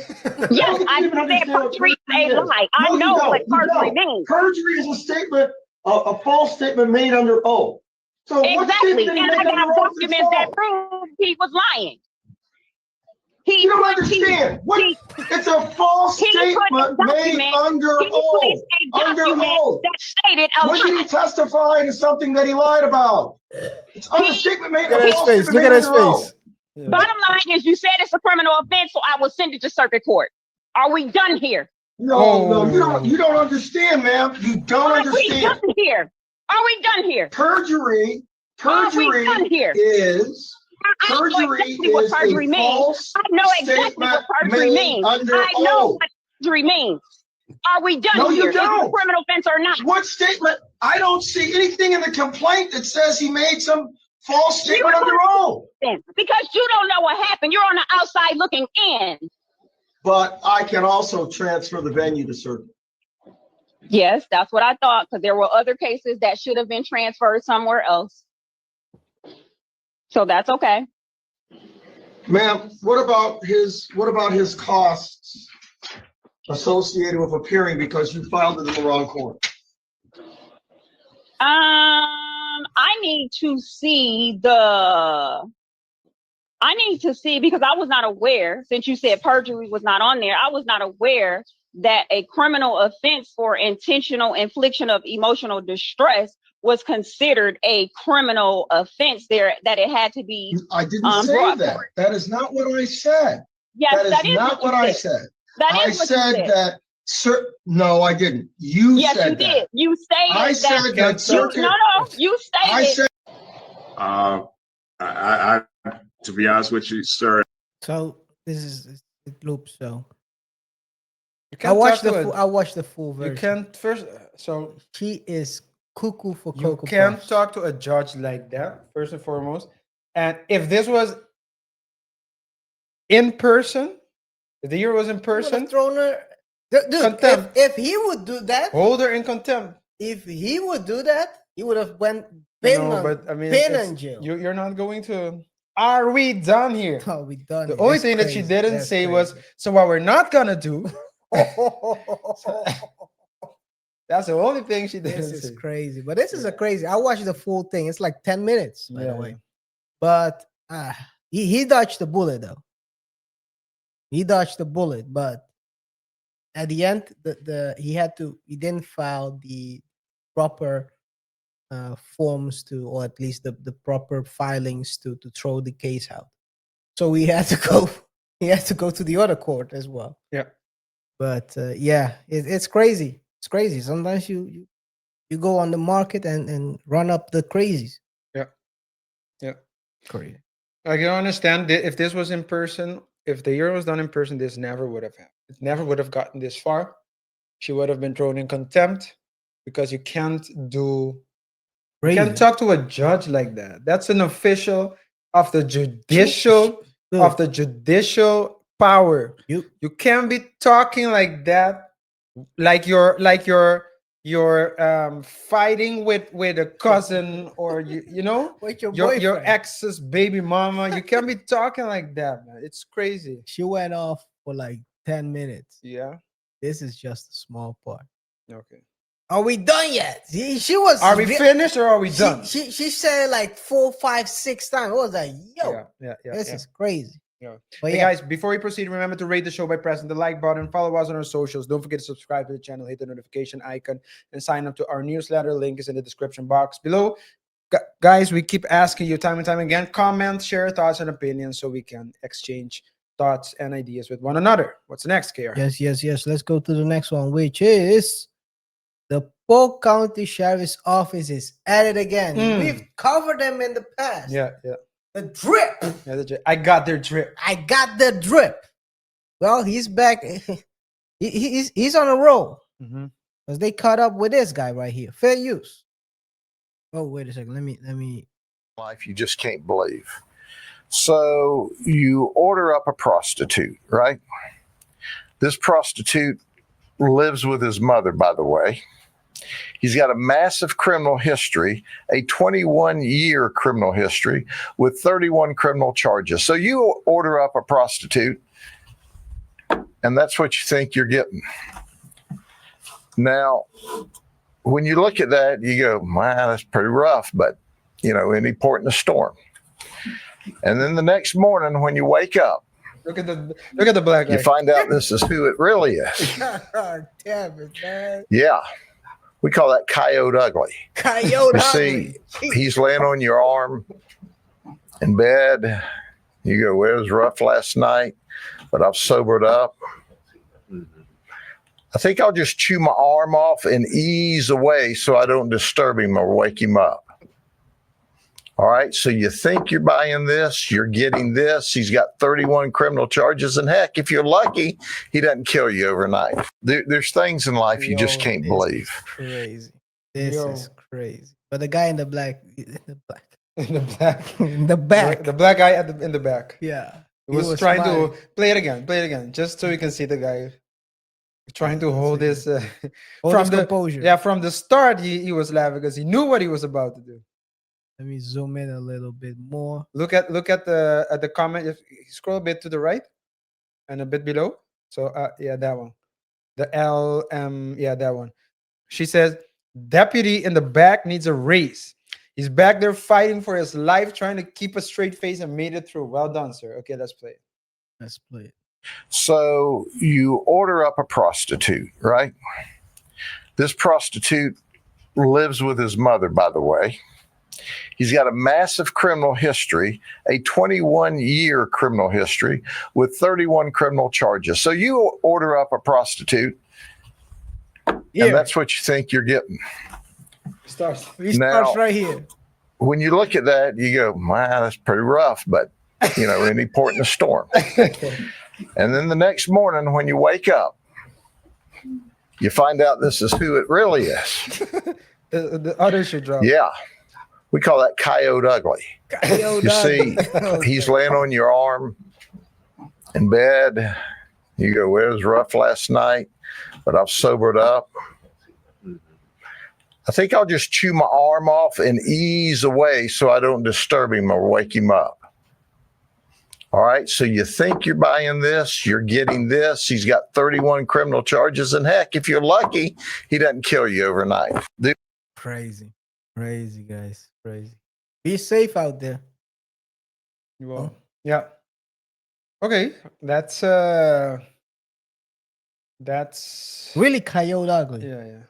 Yes, I understand perjury is a lie. I know what perjury means. Perjury is a statement, a false statement made under oath. So exactly, and I got documents that prove he was lying. You don't understand. It's a false statement made under oath. Under oath. That stated When did he testify to something that he lied about? It's under statement made. Look at his face. Look at his face. Yeah. Bottom line is, you said it's a criminal offense, so I will send it to circuit court. Are we done here? No, you don't understand, ma'am. You don't understand. Are we done here? Are we done here? Perjury is perjury is a false I know exactly what perjury means. I know what perjury means. Are we done no, here? You don't. Is it a criminal offense or not? What statement? I don't see anything in the complaint that says he made some false statement under oath. Because you don't know what happened. You're on the outside looking in. But I can also transfer the venue to circuit. Yes, that's what I thought, because there were other cases that should have been transferred somewhere else. So that's okay. Ma'am, what about his costs associated with appearing because you filed it in the wrong court? I need to see because I was not aware, since you said perjury was not on there, I was not aware that a criminal offense for intentional infliction of emotional distress was considered a criminal offense there, that it had to be. I didn't say that. That is not what I said. Yes, that is not what I said. I said that. No, I didn't. Yes, said you that. did. You stated I said that. You stated. I said. I to be honest with you, sir. So this is it loops. So You I watched talk to the a- I watched the full version. You can't first. So She is cuckoo for you Cocoa can't Puffs. talk to a judge like that, first and foremost. And if this was in person, if the year was in person, Thrown her. Dude, contempt. if he would do that, Hold her in contempt. if he would do that, he would have went No, but I mean, in jail. you're not going to. Are we done here? Oh, we done. The only thing that she didn't say was, so what we're not gonna do. That's the only thing she didn't This say. is crazy. But this is a crazy. I watched the full thing. It's like 10 minutes, by the Yeah. way. But he dodged the bullet though. He dodged the bullet, but at the end, he didn't file the proper forms to, or at least the proper filings to throw the case out. So he had to go. He had to go to the other court as well. Yeah. But it's crazy. It's crazy. Sometimes you go on the market and run up the crazies. Yeah. Yeah. Crazy. I can understand that if this was in person, if the year was done in person, this never would have happened. It never would have gotten this far. She would have been thrown in contempt because you can't talk to a judge like that. That's an official of the judicial power. You can't be talking like that, like you're fighting with a cousin or you know with your your ex's baby mama. You can't be talking like that, man. It's crazy. She went off for like 10 minutes. Yeah. This is just a small part. Okay. Are we done yet? She was. Are we finished or are we done? She said like 4, 5, 6 times. I was like, yo, this is crazy. Yeah. But Hey guys, before we proceed, remember to rate the show by pressing the like button, follow us on our socials. Don't forget to subscribe to the channel, hit the notification icon, and sign up to our newsletter. Link is in the description box below. Guys, we keep asking you time and time again, comment, share thoughts and opinions so we can exchange thoughts and ideas with one another. What's next, KaiR? Yes. Let's go to the next one, which is the Polk County Sheriff's Office is at it again. We've covered them in the past. Yeah. The drip. Yeah, I got their drip. I got the drip. Well, he's back. He's on a roll. Because they caught up with this guy right here. Fair use. Oh, wait a second. Let me. Life you just can't believe. So you order up a prostitute, right? This prostitute lives with his mother, by the way. He's got a massive criminal history, a 21-year criminal history with 31 criminal charges. So you order up a prostitute, and that's what you think you're getting. Now, when you look at that, you go, wow, that's pretty rough, but, any port in a storm. And then the next morning when you wake up, Look at the black guy. You find out this is who it really is. God damn it, man. Yeah. We call that coyote ugly. Coyote you ugly. See, he's laying on your arm in bed. You go, well, it was rough last night, but I've sobered up. I think I'll just chew my arm off and ease away so I don't disturb him or wake him up. All right, so you think you're buying this, you're getting this. He's got 31 criminal charges, and heck, if you're lucky, he doesn't kill you overnight. There's things in life you just can't believe. Crazy. This is crazy. But the guy in the black, in the back, the black guy in the back. Yeah, he was trying to play it again, just so you can see the guy trying to hold his from the composure. Yeah, from the start, he was laughing because he knew what he was about to do. Let me zoom in a little bit more. Look at the comment. If you scroll a bit to the right and a bit below. So yeah, that one. The yeah, that one. She says, deputy in the back needs a raise. He's back there fighting for his life, trying to keep a straight face and made it through. Well done, sir. Okay, let's play it. Let's play it. So you order up a prostitute, right? This prostitute lives with his mother, by the way. He's got a massive criminal history, a 21-year criminal history with 31 criminal charges. So you order up a prostitute, and that's what you think you're getting. Starts right here. When you look at that, you go, wow, that's pretty rough, but, any port in a storm. And then the next morning when you wake up, you find out this is who it really is. the other should drop. Yeah. We call that coyote ugly. You see, he's laying on your arm in bed. You go, well, it was rough last night, but I've sobered up. I think I'll just chew my arm off and ease away so I don't disturb him or wake him up. All right, so you think you're buying this, you're getting this. He's got 31 criminal charges, and heck, if you're lucky, he doesn't kill you overnight. Crazy, guys, crazy. Be safe out there. You will. Yeah. Okay, that's really coyote ugly. Yeah.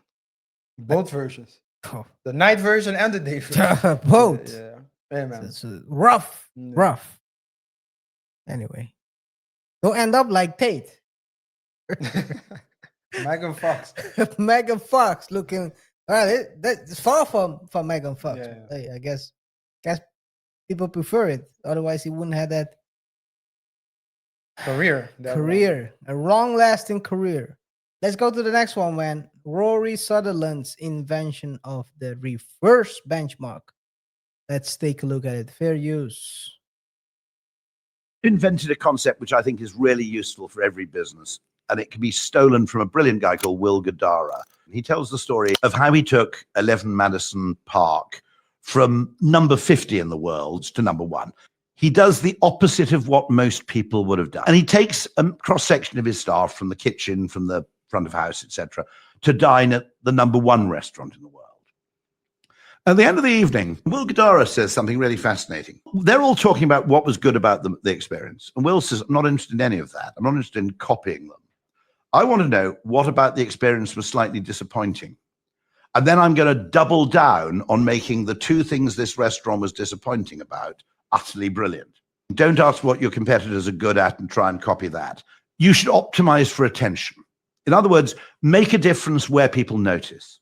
Both versions. Oh. The night version and the day version. Both. Yeah. Hey, man. It's rough. Anyway, don't end up like Tate. Megan Fox. Megan Fox looking. That's far from Megan Fox. Yeah. Hey, I guess people prefer it. Otherwise, he wouldn't have that career. A long-lasting career. Let's go to the next one, man. Rory Sutherland's invention of the reverse benchmark. Let's take a look at it. Fair use. Invented a concept which I think is really useful for every business, and it can be stolen from a brilliant guy called Will Guidara. He tells the story of how he took 11 Madison Park from number 50 in the world to number 1. He does the opposite of what most people would have done. And he takes a cross-section of his staff from the kitchen, from the front of house, etc., to dine at the number 1 restaurant in the world. At the end of the evening, Will Guidara says something really fascinating. They're all talking about what was good about the experience. And Will says, I'm not interested in any of that. I'm not interested in copying them. I want to know what about the experience was slightly disappointing. And then I'm going to double down on making the 2 things this restaurant was disappointing about utterly brilliant. Don't ask what your competitors are good at and try and copy that. You should optimize for attention. In other words, make a difference where people notice.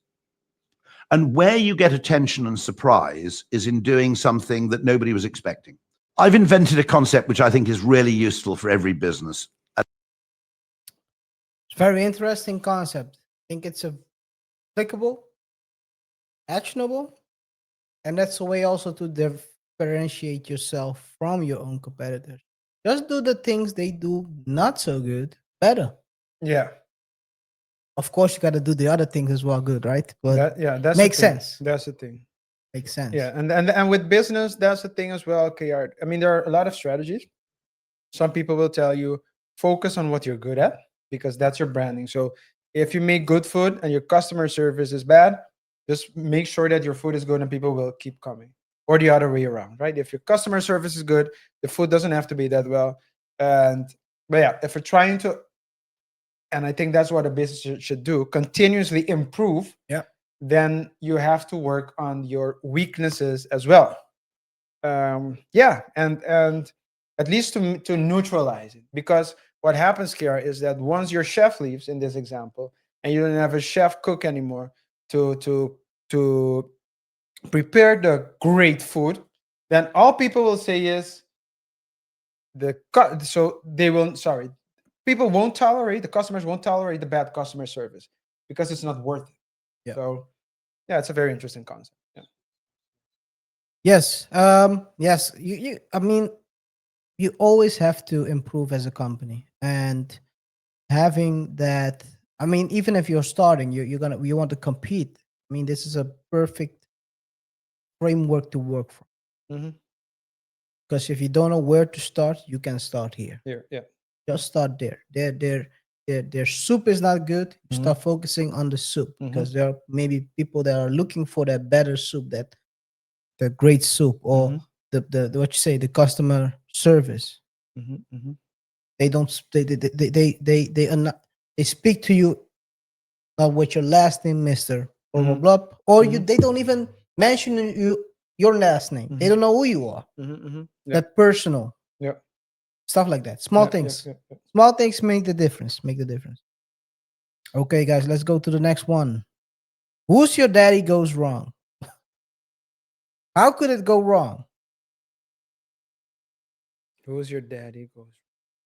And where you get attention and surprise is in doing something that nobody was expecting. I've invented a concept which I think is really useful for every business. It's a very interesting concept. I think it's applicable, actionable, and that's a way also to differentiate yourself from your own competitors. Just do the things they do not so good better. Yeah. Of course, you got to do the other things as well good, right? But that's makes sense. That's the thing. Makes sense. Yeah, and with business, that's the thing as well, KaiR. I mean, there are a lot of strategies. Some people will tell you, focus on what you're good at, because that's your branding. So if you make good food and your customer service is bad, just make sure that your food is good and people will keep coming. Or the other way around, right? If your customer service is good, the food doesn't have to be that well, and But yeah, if we're trying to, and I think that's what a business should do, continuously improve. Yeah. Then you have to work on your weaknesses as well. Yeah, and at least to neutralize it, because what happens here is that once your chef leaves, in this example, and you don't have a chef cook anymore to prepare the great food, then all people will say is people won't tolerate, the customers won't tolerate the bad customer service because it's not worth it. Yeah. So yeah, it's a very interesting concept. Yeah. Yes. Yes. I mean, you always have to improve as a company, and having that. I mean, even if you're starting, you want to compete. I mean, this is a perfect framework to work from. Mm-hmm. Because if you don't know where to start, you can start here. Here, yeah. Just start there. Their soup is not good. You start focusing on the soup, because there are maybe people that are looking for that better soup, that the great soup, or the what you say, the customer service. They don't they speak to you not with your last name, Mister, blah blah blah, or they don't even mention your last name. They don't know who you are. That personal. Yeah. Stuff like that. Small things. Small things make the difference. Okay, guys, let's go to the next one. Who's your daddy goes wrong? How could it go wrong? Who's your daddy goes?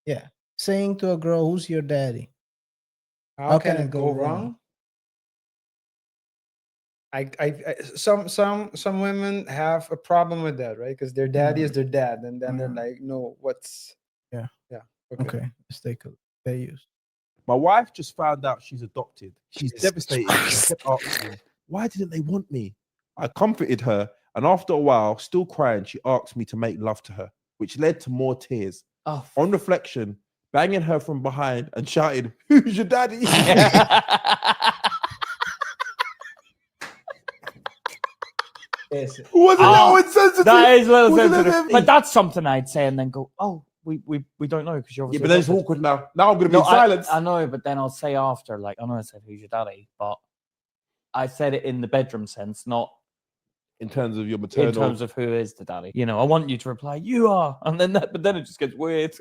Yeah. Saying to a girl, who's your daddy? How can it go wrong? Some women have a problem with that, right? Because their daddy is their dad, and then they're like, no, what's yeah. Okay. Let's take a look. They use. My wife just found out she's adopted. She's devastated. She kept asking, why didn't they want me? I comforted her, and after a while, still crying, she asked me to make love to her, which led to more tears. On reflection, banging her from behind and shouted, who's your daddy? Wasn't that insensitive? That is a little Wasn't that sensitive. heavy? But that's something I'd say and then go, oh, we don't know because you're Yeah, obviously but then it's adopted. awkward now. Now I'm going to be in silence. I know, but then I'll say after, like, I know I said who's your daddy, but I said it in the bedroom sense, not in terms of your maternal. In terms of who is the daddy. You know, I want you to reply, you are. And then but then it just gets weird.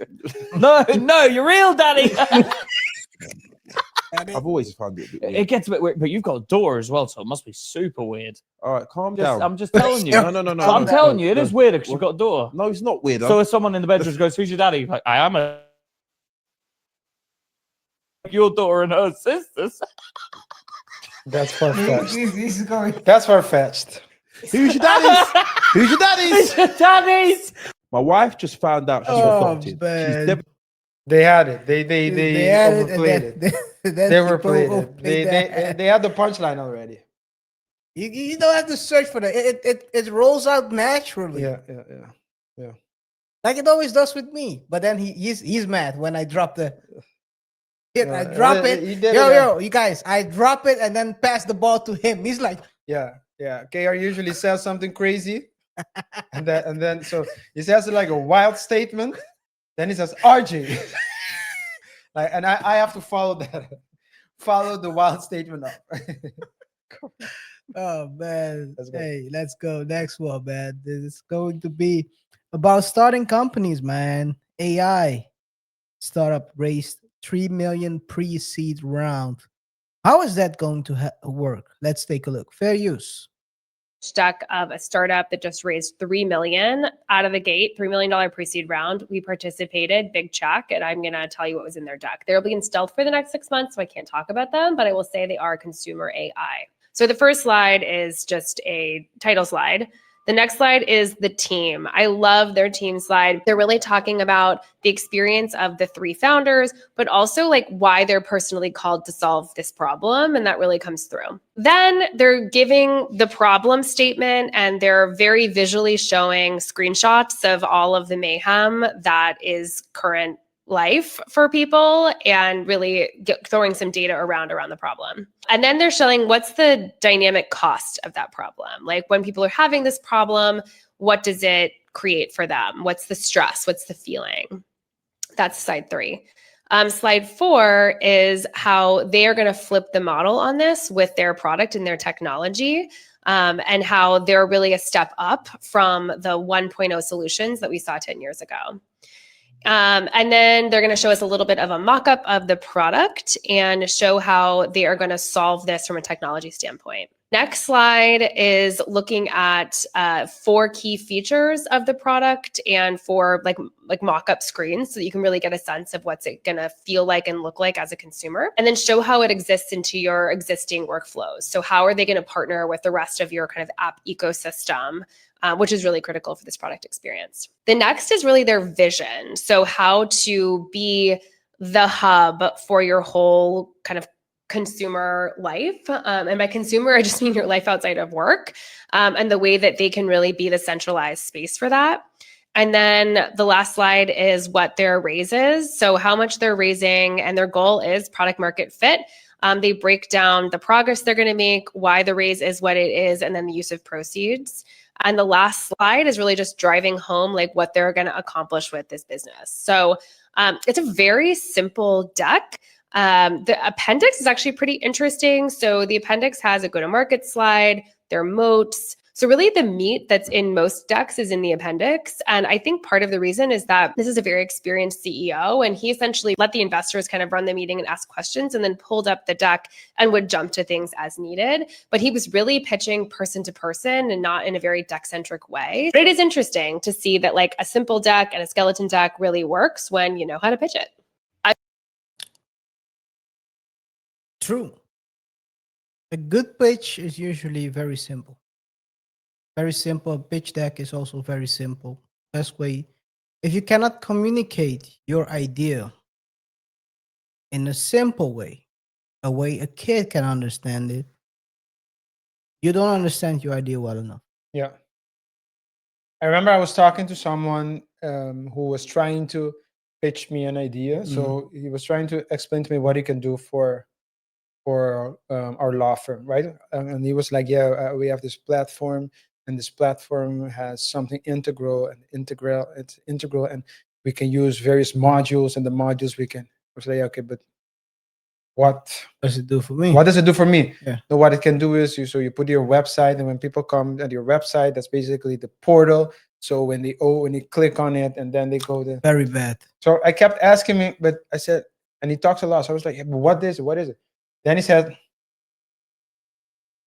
No, your real daddy. I've always found it a bit weird. It gets a bit weird, but you've got a daughter as well, so it must be super weird. All right, calm down. I'm just telling you. No. I'm telling you, it is weird because you've got a daughter. No, it's not weird. So if someone in the bedroom goes, who's your daddy? Like, I am your daughter and her sisters. That's far-fetched. He's going. That's far-fetched. Who's your daddies? Who's your daddies? Who's your daddies? My wife just found out she's adopted. Man. They had it. They had it, overplayed and it. They overplayed it. They had the punchline already. You don't have to search for that. It rolls out naturally. Yeah. Like it always does with me. But then he's mad when I drop the hit. I drop it. Yo, you guys, I drop it and then pass the ball to him. He's like, yeah. KaiR usually says something crazy, and then so he says like a wild statement. Then he says RJ, like, and I have to follow the wild statement up. oh man, hey, let's go next one, man. This is going to be about starting companies, man. AI startup raised $3 million pre-seed round. How is that going to work? Let's take a look. Fair use. Deck of a startup that just raised $3 million out of the gate, $3 million pre-seed round. We participated, big check, and I'm gonna tell you what was in their deck. They'll be in stealth for the next 6 months, so I can't talk about them, but I will say they are consumer AI. So the first slide is just a title slide. The next slide is the team. I love their team slide. They're really talking about the experience of the 3 founders, but also like why they're personally called to solve this problem. And that really comes through. Then they're giving the problem statement and they're very visually showing screenshots of all of the mayhem that is current life for people and really throwing some data around the problem. And then they're showing what's the dynamic cost of that problem. Like when people are having this problem, what does it create for them? What's the stress? What's the feeling? That's slide 3. Slide 4 is how they are going to flip the model on this with their product and their technology, and how they're really a step up from the 1.0 solutions that we saw 10 years ago. And then they're going to show us a little bit of a mock-up of the product and show how they are going to solve this from a technology standpoint. Next slide is looking at 4 key features of the product and 4 like mock-up screens so that you can really get a sense of what's it going to feel like and look like as a consumer, and then show how it exists into your existing workflows. So how are they going to partner with the rest of your kind of app ecosystem, which is really critical for this product experience. The next is really their vision. So how to be the hub for your whole kind of consumer life. And by consumer, I just mean your life outside of work, and the way that they can really be the centralized space for that. And then the last slide is what their raise is. So how much they're raising, and their goal is product market fit. They break down the progress they're going to make, why the raise is what it is, and then the use of proceeds. And the last slide is really just driving home like what they're going to accomplish with this business. So it's a very simple deck. The appendix is actually pretty interesting. So the appendix has a go-to-market slide, their moats. So really the meat that's in most decks is in the appendix. And I think part of the reason is that this is a very experienced CEO, and he essentially let the investors kind of run the meeting and ask questions and then pulled up the deck and would jump to things as needed. But he was really pitching person to person and not in a very deck-centric way. But it is interesting to see that like a simple deck and a skeleton deck really works when you know how to pitch it. True. A good pitch is usually very simple. Very simple. Pitch deck is also very simple. Best way. If you cannot communicate your idea in a simple way, a way a kid can understand it, you don't understand your idea well enough. Yeah. I remember I was talking to someone who was trying to pitch me an idea. So he was trying to explain to me what he can do for our law firm, right? And he was like, yeah, we have this platform, and this platform has something integral, it's integral, and we can use various modules, and the modules we can. I was like, okay, but what does it do for me? What does it do for me? Yeah. So what it can do is you put your website, and when people come at your website, that's basically the portal. So when they click on it, and then they go to very bad. So I kept asking me, but I said, and he talks a lot. So I was like, yeah, but what is it? What is it? Then he said,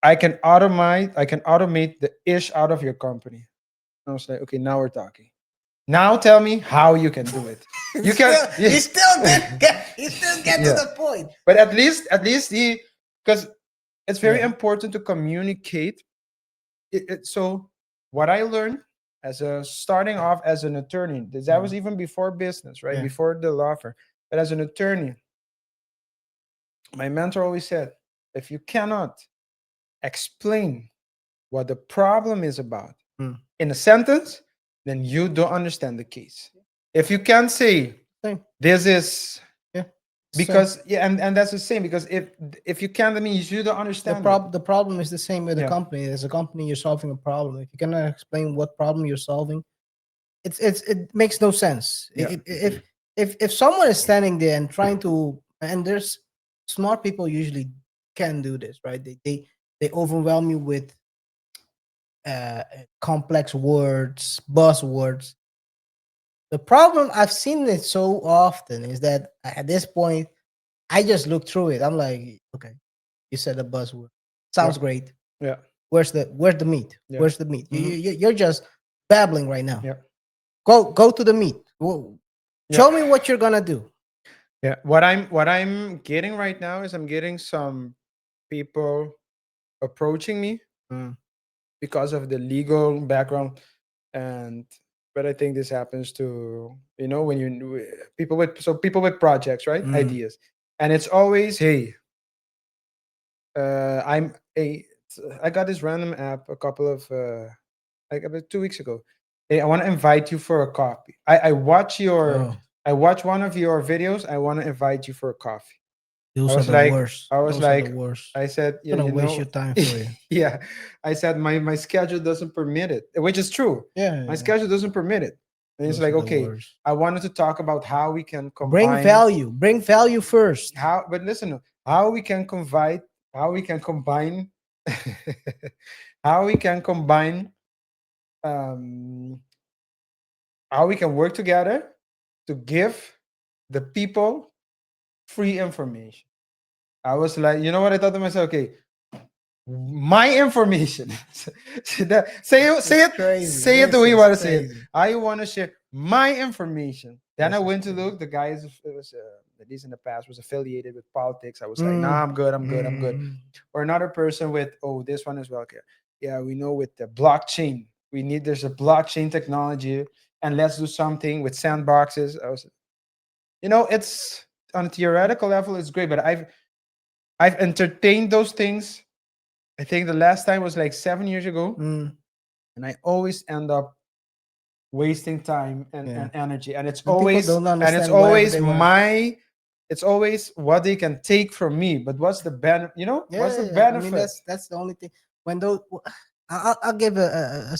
I can automate the ish out of your company. I was like, okay, now we're talking. Now tell me how you can do it. You still get to the point. But at least because it's very important to communicate. So what I learned starting off as an attorney, that was even before business, right? Yeah. Before the law firm. But as an attorney, my mentor always said, if you cannot explain what the problem is about in a sentence, then you don't understand the case. If you can't say this is because and that's the same, because if you can't, that means you don't understand the problem is the same with the company. As a company, you're solving a problem. If you cannot explain what problem you're solving, it makes no sense. Yeah. If someone is standing there and trying to, and there's smart people usually can do this, right? They overwhelm you with complex words, buzzwords. The problem, I've seen it so often, is that at this point, I just look through it. I'm like, okay, you said a buzzword. Sounds great. Yeah. Where's the meat? Yeah. Where's the meat? You're just babbling right now. Yeah. Go to the meat. Show me what you're gonna do. Yeah. What I'm getting right now is I'm getting some people approaching me because of the legal background, but I think this happens to when people with projects, right? Ideas, and it's always, hey, I got this random app a couple of about 2 weeks ago. Hey, I want to invite you for a coffee. I watch one of your videos. I want to invite you for a coffee. Those are the worst. I said, I'm gonna waste your time for you. Yeah, I said my schedule doesn't permit it, which is true. Yeah, my schedule doesn't permit it. And it's Those like, are the okay, words. I wanted to talk about how we can combine. Bring value first. But listen, how we can combine, how we can combine, how we can combine, how we can work together to give the people free information. I was like, you know what? I thought to myself, okay, my information. say it the way you want to say it. I want to share my information. Then I went to look. The guy was at least in the past was affiliated with politics. I was like, nah, I'm good. I'm good. Or another person with, oh, this one as well. Okay. Yeah, we know with the blockchain, there's a blockchain technology, and let's do something with sandboxes. I was, it's on a theoretical level, it's great, but I've entertained those things. I think the last time was like 7 years ago, and I always end up wasting time and energy. And it's always it's always what they can take from me. But what's the benefit? What's the benefit? I mean, that's the only thing. When those, I'll give a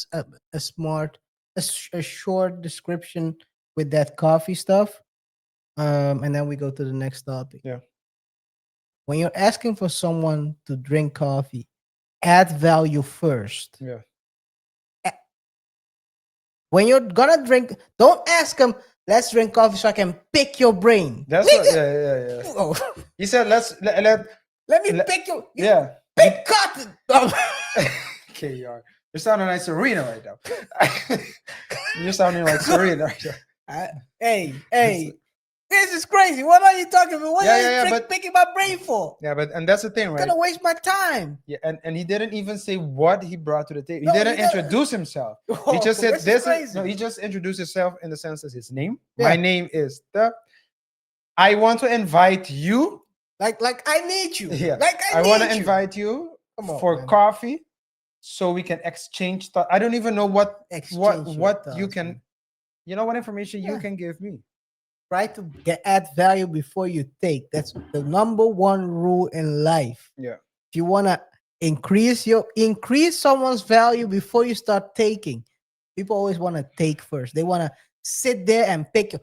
short description with that coffee stuff, and then we go to the next topic. Yeah. When you're asking for someone to drink coffee, add value first. Yeah. When you're gonna drink, don't ask them, let's drink coffee so I can pick your brain. That's what, yeah. Oh. He said, let me pick you. Yeah. Pick cotton. KaiR. You're sounding like Serena right now. You're sounding like Serena right now. Hey. This is crazy. What are you talking about? What are you picking my brain for? Yeah, and that's the thing, right? I'm gonna waste my time. Yeah, and he didn't even say what he brought to the table. He didn't introduce himself. He just said this is no. He just introduced himself in the sense that his name. Yeah. My name is I want to invite you. Like I need you. Yeah. Like I want to invite you for coffee, so we can exchange thought. I don't even know what you can. You know what information you can give me. Try to add value before you take. That's the number one rule in life. Yeah. If you want to increase someone's value before you start taking. People always want to take first. They want to sit there and pick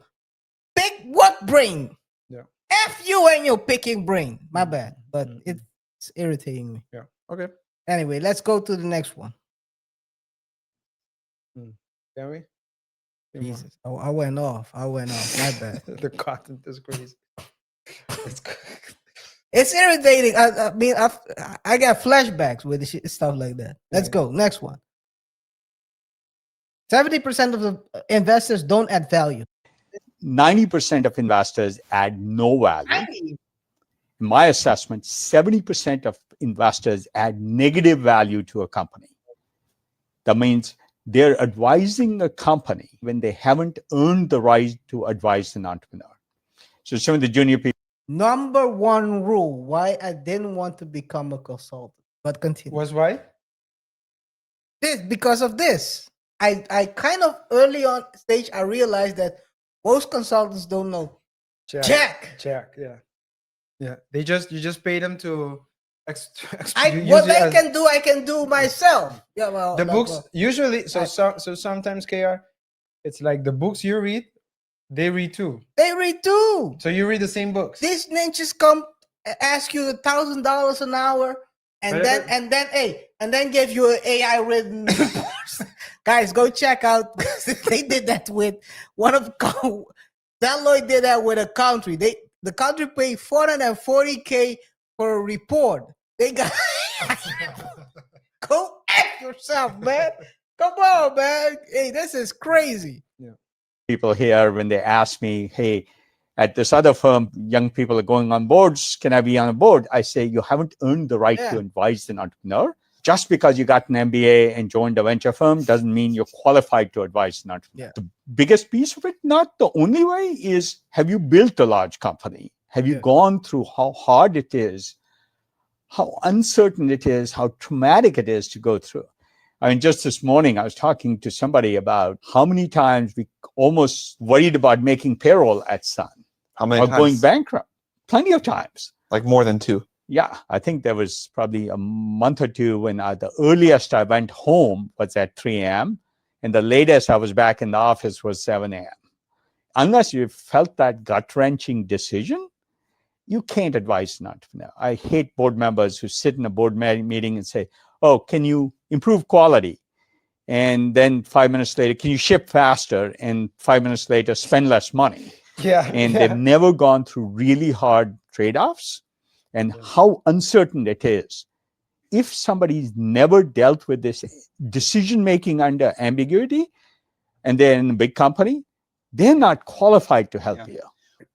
what brain? Yeah. F you and your picking brain. My bad. But it's irritating me. Yeah. Okay. Anyway, let's go to the next one. Can we? Jesus. I went off. My bad. The content is crazy. It's irritating. I mean, I got flashbacks with stuff like that. Let's go. Next one. 70% of the investors don't add value. 90% of investors add no value. In my assessment, 70% of investors add negative value to a company. That means they're advising a company when they haven't earned the right to advise an entrepreneur. So some of the junior people. Number one rule why I didn't want to become a consultant, but continue. Was why? Because of this. I kind of early on stage, I realized that most consultants don't know Jack. Yeah. You just pay them to what I can do myself. Yeah, well, the books usually sometimes KaiR, it's like the books you read, they read too. So you read the same books. These ninjas come ask you $1,000 an hour, and then give you an AI written course. Guys, go check out. They did that with one of Deloitte did that with a country. The country paid $440K for a report. They got go F yourself, man. Come on, man. Hey, this is crazy. Yeah. People here, when they ask me, hey, at this other firm, young people are going on boards. Can I be on a board? I say, you haven't earned the right to advise an entrepreneur. Just because you got an MBA and joined a venture firm doesn't mean you're qualified to advise an entrepreneur. Yeah. The biggest piece of it, not the only way, is have you built a large company? Have you gone through how hard it is, how uncertain it is, how traumatic it is to go through? I mean, just this morning, I was talking to somebody about how many times we almost worried about making payroll at Sun. How many times? Going bankrupt. Plenty of times. Like more than 2. Yeah, I think there was probably a month or two when the earliest I went home was at 3 a.m. And the latest I was back in the office was 7 a.m. Unless you felt that gut-wrenching decision, you can't advise an entrepreneur. I hate board members who sit in a board meeting and say, oh, can you improve quality? And then 5 minutes later, can you ship faster? And 5 minutes later, spend less money. Yeah. And they've never gone through really hard trade-offs and how uncertain it is. If somebody's never dealt with this decision-making under ambiguity, and they're in a big company, they're not qualified to help you.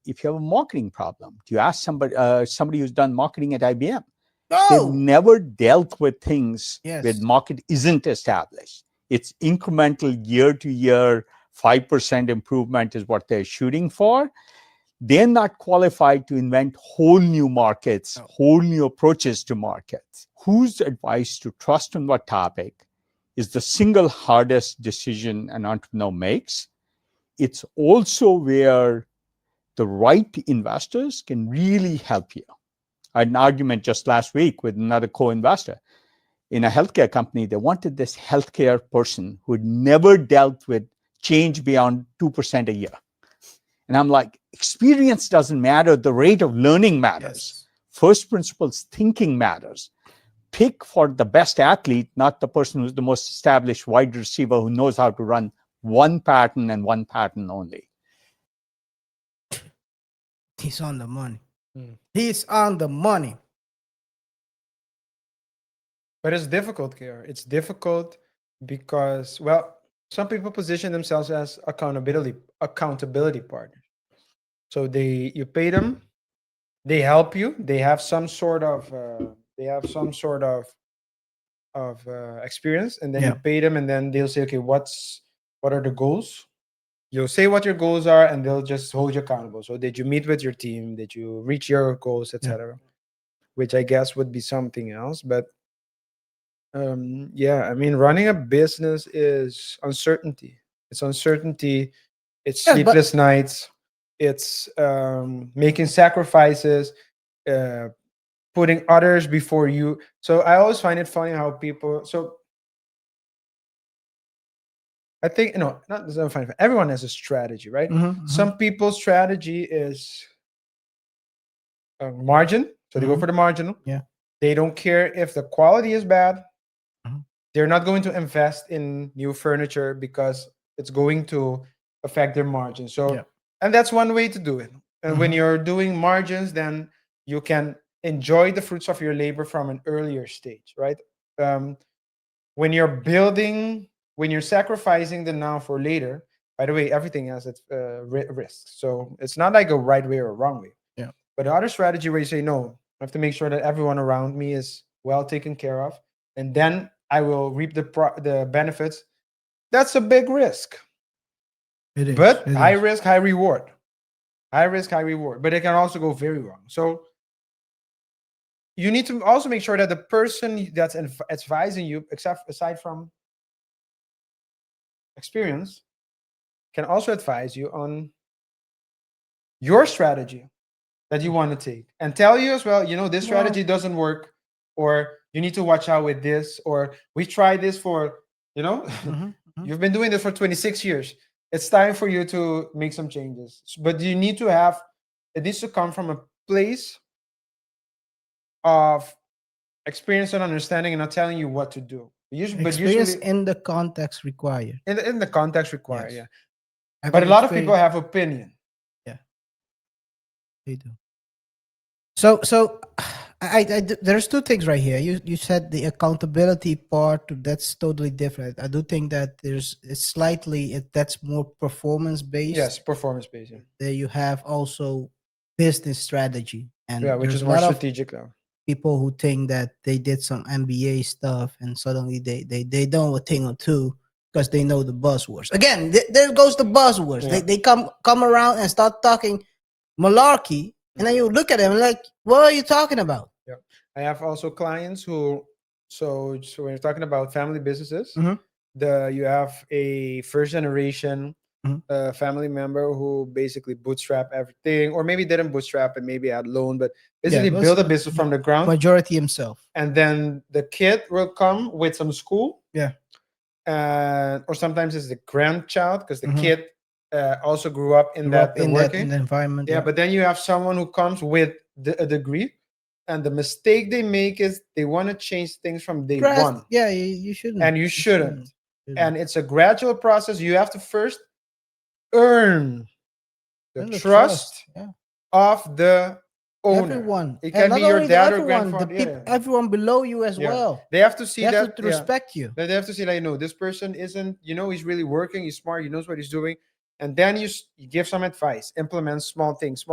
If you have a marketing problem, do you ask somebody who's done marketing at IBM? No. They've never dealt with things Yes. where market isn't established. It's incremental year to year, 5% improvement is what they're shooting for. They're not qualified to invent whole new markets, whole new approaches to markets. Whose advice to trust on what topic is the single hardest decision an entrepreneur makes. It's also where the right investors can really help you. I had an argument just last week with another co-investor. In a healthcare company, they wanted this healthcare person who had never dealt with change beyond 2% a year. And I'm like, experience doesn't matter. The rate of learning matters. First principles thinking matters. Pick for the best athlete, not the person who's the most established wide receiver who knows how to run one pattern and one pattern only. He's on the money. He's on the money. But it's difficult, KaiR. It's difficult because, well, some people position themselves as accountability partners. So you pay them, they help you, they have some sort of experience, and then you pay them, and then they'll say, okay, what are the goals? You'll say what your goals are, and they'll just hold you accountable. So did you meet with your team? Did you reach your goals, etc.? Which I guess would be something else. But yeah, I mean, running a business is uncertainty. It's uncertainty. It's sleepless nights. It's making sacrifices, putting others before you. So I always find it funny how people. So I think everyone has a strategy, right? Some people's strategy is margin, so they go for the marginal. Yeah, they don't care if the quality is bad. They're not going to invest in new furniture because it's going to affect their margin. So, and that's one way to do it. And when you're doing margins, then you can enjoy the fruits of your labor from an earlier stage, right? When you're building, when you're sacrificing the now for later, by the way, everything has its risks. So it's not like a right way or a wrong way. Yeah. But the other strategy where you say, no, I have to make sure that everyone around me is well taken care of, and then I will reap the benefits. That's a big risk. It is. But high risk, high reward. High risk, high reward. But it can also go very wrong. So you need to also make sure that the person that's advising you, aside from experience, can also advise you on your strategy that you want to take, and tell you as well, this strategy doesn't work, or you need to watch out with this, or we tried this for, you've been doing this for 26 years. It's time for you to make some changes. But you need to it needs to come from a place of experience and understanding, and not telling you what to do. Experience in the context required. In the context required, Yes. yeah. But a lot of people have opinion. Yeah, they do. So there's two things right here. You said the accountability part, that's totally different. I do think that that's more performance based. Yes, performance based. Yeah. There you have also business strategy, and which is more strategic now. People who think that they did some MBA stuff and suddenly they know a thing or two because they know the buzzwords. Again, there goes the buzzwords. Yeah. They come around and start talking malarkey, and then you look at them like, what are you talking about? Yeah, I have also clients who, so when you're talking about family businesses, you have a first generation family member who basically bootstrap everything, or maybe didn't bootstrap and maybe had loan, but basically build a business from the ground. Majority himself. And then the kid will come with some school. Yeah. or sometimes it's the grandchild because the Mhm. kid also grew up in Grew that up in working. that environment. Yeah, but then you have someone who comes with a degree, and the mistake they make is they want to change things from day one, Yeah, you shouldn't. and you shouldn't. And it's a gradual process. You have to first earn the trust Yeah. of the owner. Everyone. It And can not be your only dad or everyone, grandfather. the everyone below you as well. They have to see They have that to respect you. They have to see, like, no, this person isn't, he's really working, he's smart, he knows what he's doing. And then you give some advice, implement small things.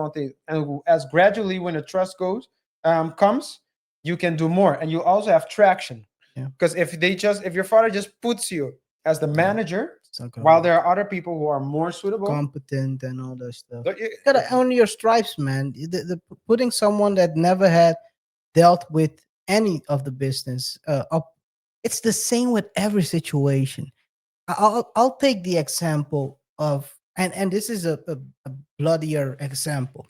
And as gradually, when the trust comes, you can do more. And you also have traction. Because if your father just puts you as the manager, while there are other people who are more suitable, Competent and all that stuff. But You gotta earn your stripes, man. Putting someone that never had dealt with any of the business up, it's the same with every situation. I'll take the example of, and this is a bloodier example,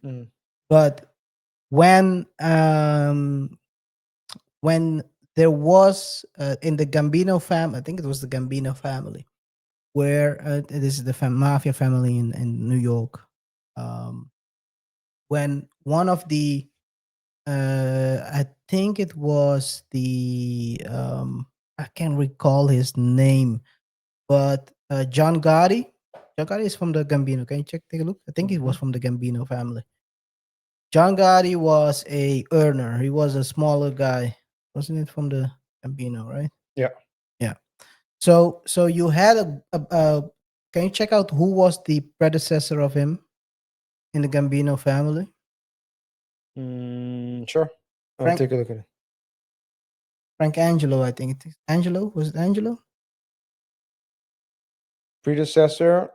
but when there was in the Gambino family, I think it was the Gambino family, where this is the mafia family in New York. When one of the I think it was the I can't recall his name, but John Gotti. John Gotti is from the Gambino. Can you take a look? I think he was from the Gambino family. John Gotti was a earner. He was a smaller guy, wasn't it, from the Gambino, right? Yeah. Yeah. So you had a can you check out who was the predecessor of him in the Gambino family? Sure. I'll take a look at it. Frank Angelo, I think. Angelo? Was it Angelo? Predecessor,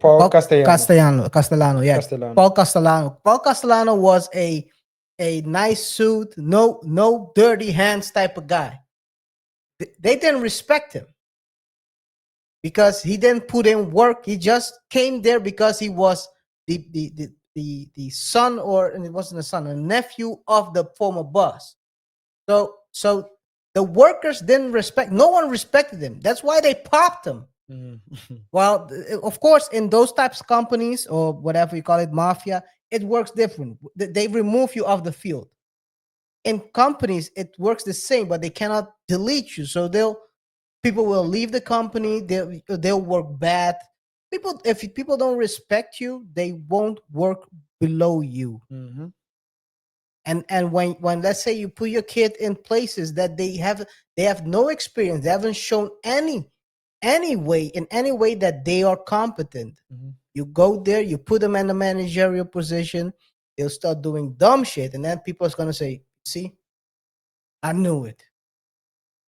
Paul Castellano. Castellano, yeah. Paul Castellano. Paul Castellano was a nice suit, no dirty hands type of guy. They didn't respect him because he didn't put in work. He just came there because he was the son, or and it wasn't a son, a nephew of the former boss. So the workers didn't respect. No one respected him. That's why they popped him. Well, of course, in those types of companies or whatever you call it, mafia, it works different. They remove you off the field. In companies, it works the same, but they cannot delete you. So people will leave the company. They'll work bad. If people don't respect you, they won't work below you. And when let's say you put your kid in places that they have no experience, they haven't shown any way that they are competent. You go there, you put them in a managerial position, they'll start doing dumb shit, and then people are gonna say, "See, I knew it.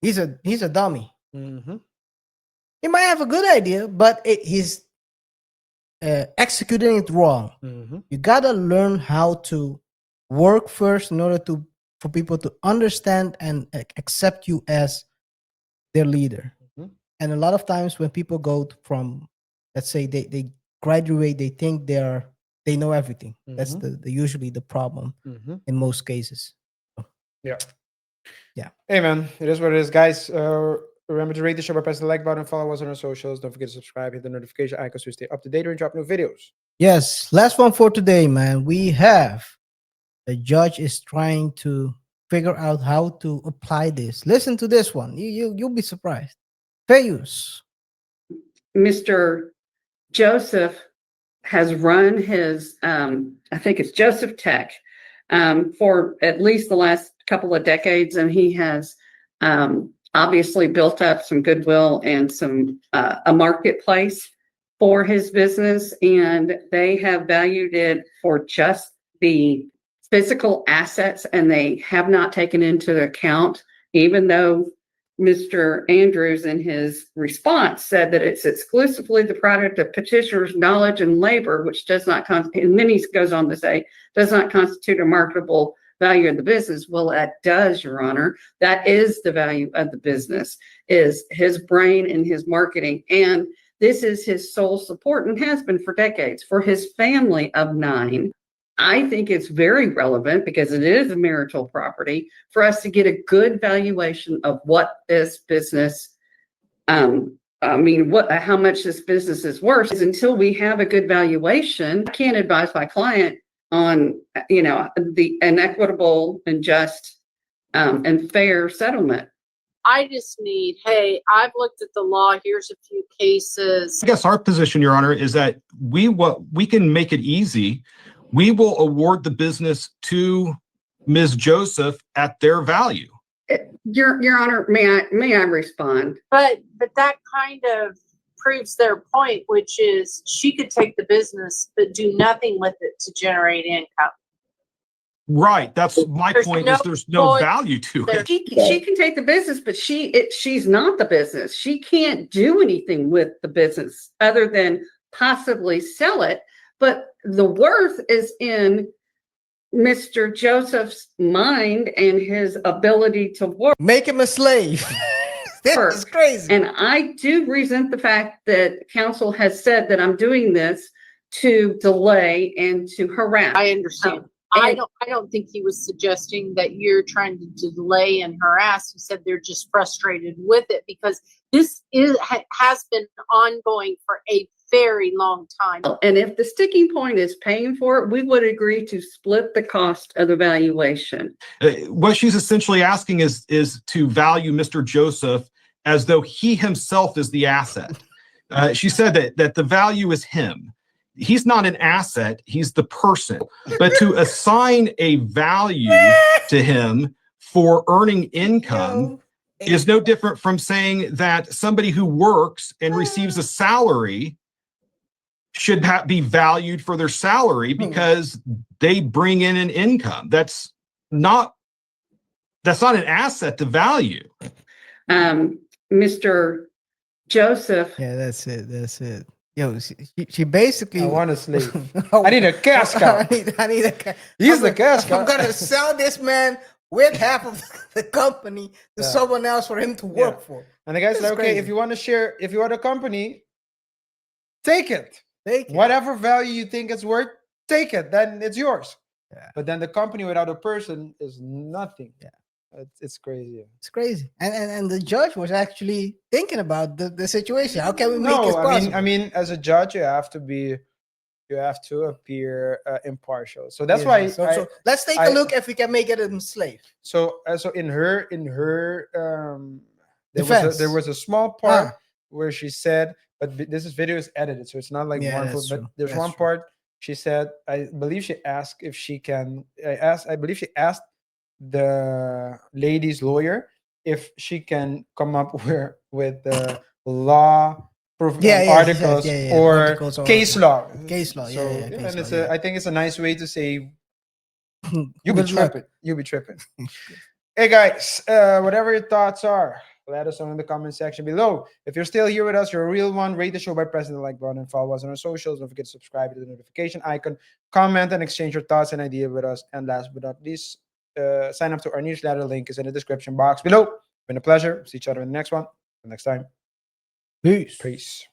He's a dummy." He might have a good idea, but he's executing it wrong. You gotta learn how to work first in order for people to understand and accept you as their leader. And a lot of times when people go from, let's say they graduate, they think they know everything. That's usually the problem in most cases. Yeah. Yeah. Hey, man, it is what it is, guys. Remember to rate the show by pressing the like button, follow us on our socials. Don't forget to subscribe, hit the notification icon so you stay up to date when we drop new videos. Yes, last one for today, man. We have the judge is trying to figure out how to apply this. Listen to this one. You'll be surprised. Fair use. Mr. Joseph has run his, I think it's Joseph Tech, for at least the last couple of decades, and he has obviously built up some goodwill and some a marketplace for his business, and they have valued it for just the physical assets, and they have not taken into account, even though Mr. Andrews in his response said that it's exclusively the product of petitioner's knowledge and labor, which does not constitute, and then he goes on to say, does not constitute a marketable value of the business. Well, that does, Your Honor. That is the value of the business, is his brain and his marketing. And this is his sole support and has been for decades for his family of 9. I think it's very relevant because it is a marital property for us to get a good valuation of what this business I mean, how much this business is worth is until we have a good valuation. I can't advise my client on, an equitable and just and fair settlement. I just need, hey, I've looked at the law. Here's a few cases. I guess our position, Your Honor, is that we can make it easy. We will award the business to Ms. Joseph at their value. Your Honor, may I respond? But that kind of proves their point, which is she could take the business but do nothing with it to generate income. Right. That's my point. There's no value to it. She can take the business, but she's not the business. She can't do anything with the business other than possibly sell it. But the worth is in Mr. Joseph's mind and his ability to work. Make him a slave. This is crazy. And I do resent the fact that counsel has said that I'm doing this to delay and to harass. I understand. I don't think he was suggesting that you're trying to delay and harass. He said they're just frustrated with it because this has been ongoing for a very long time. And if the sticking point is paying for it, we would agree to split the cost of the valuation. What she's essentially asking is to value Mr. Joseph as though he himself is the asset. She said that the value is him. He's not an asset, he's the person. But to assign a value to him for earning income is no different from saying that somebody who works and receives a salary should be valued for their salary because they bring in an income. That's not an asset to value. Mr. Joseph. Yeah, that's it. Yo, she basically. I want to sleep. I need a cash cow. I need a cash. He's the cash cow. I'm gonna sell this man with half of the company to someone else for him to work for. And the guy's like, okay, crazy. if you want to share, if you want a company, take it. Take it. Whatever value you think it's worth, take it. Then it's yours. Yeah. But then the company without a person is nothing. Yeah. It's crazy. It's crazy. And the judge was actually thinking about the situation. How can we make this possible? I mean, as a judge, you have to appear impartial. So that's why. So let's take a look if we can make it a slave. So in her there was a small part where she said, but this video is edited, so it's not like one full, but there's one part she said, I believe she asked if she can. I believe she asked the lady's lawyer if she can come up with the law proof articles or case law. Case law, I think it's a nice way to say you'll be tripping. Hey guys, whatever your thoughts are, let us know in the comment section below. If you're still here with us, you're a real one. Rate the show by pressing the like button and follow us on our socials. Don't forget to subscribe to the notification icon, comment and exchange your thoughts and ideas with us. And last but not least, sign up to our newsletter. Link is in the description box below. Been a pleasure. See each other in the next one. Until next time. Peace. Peace.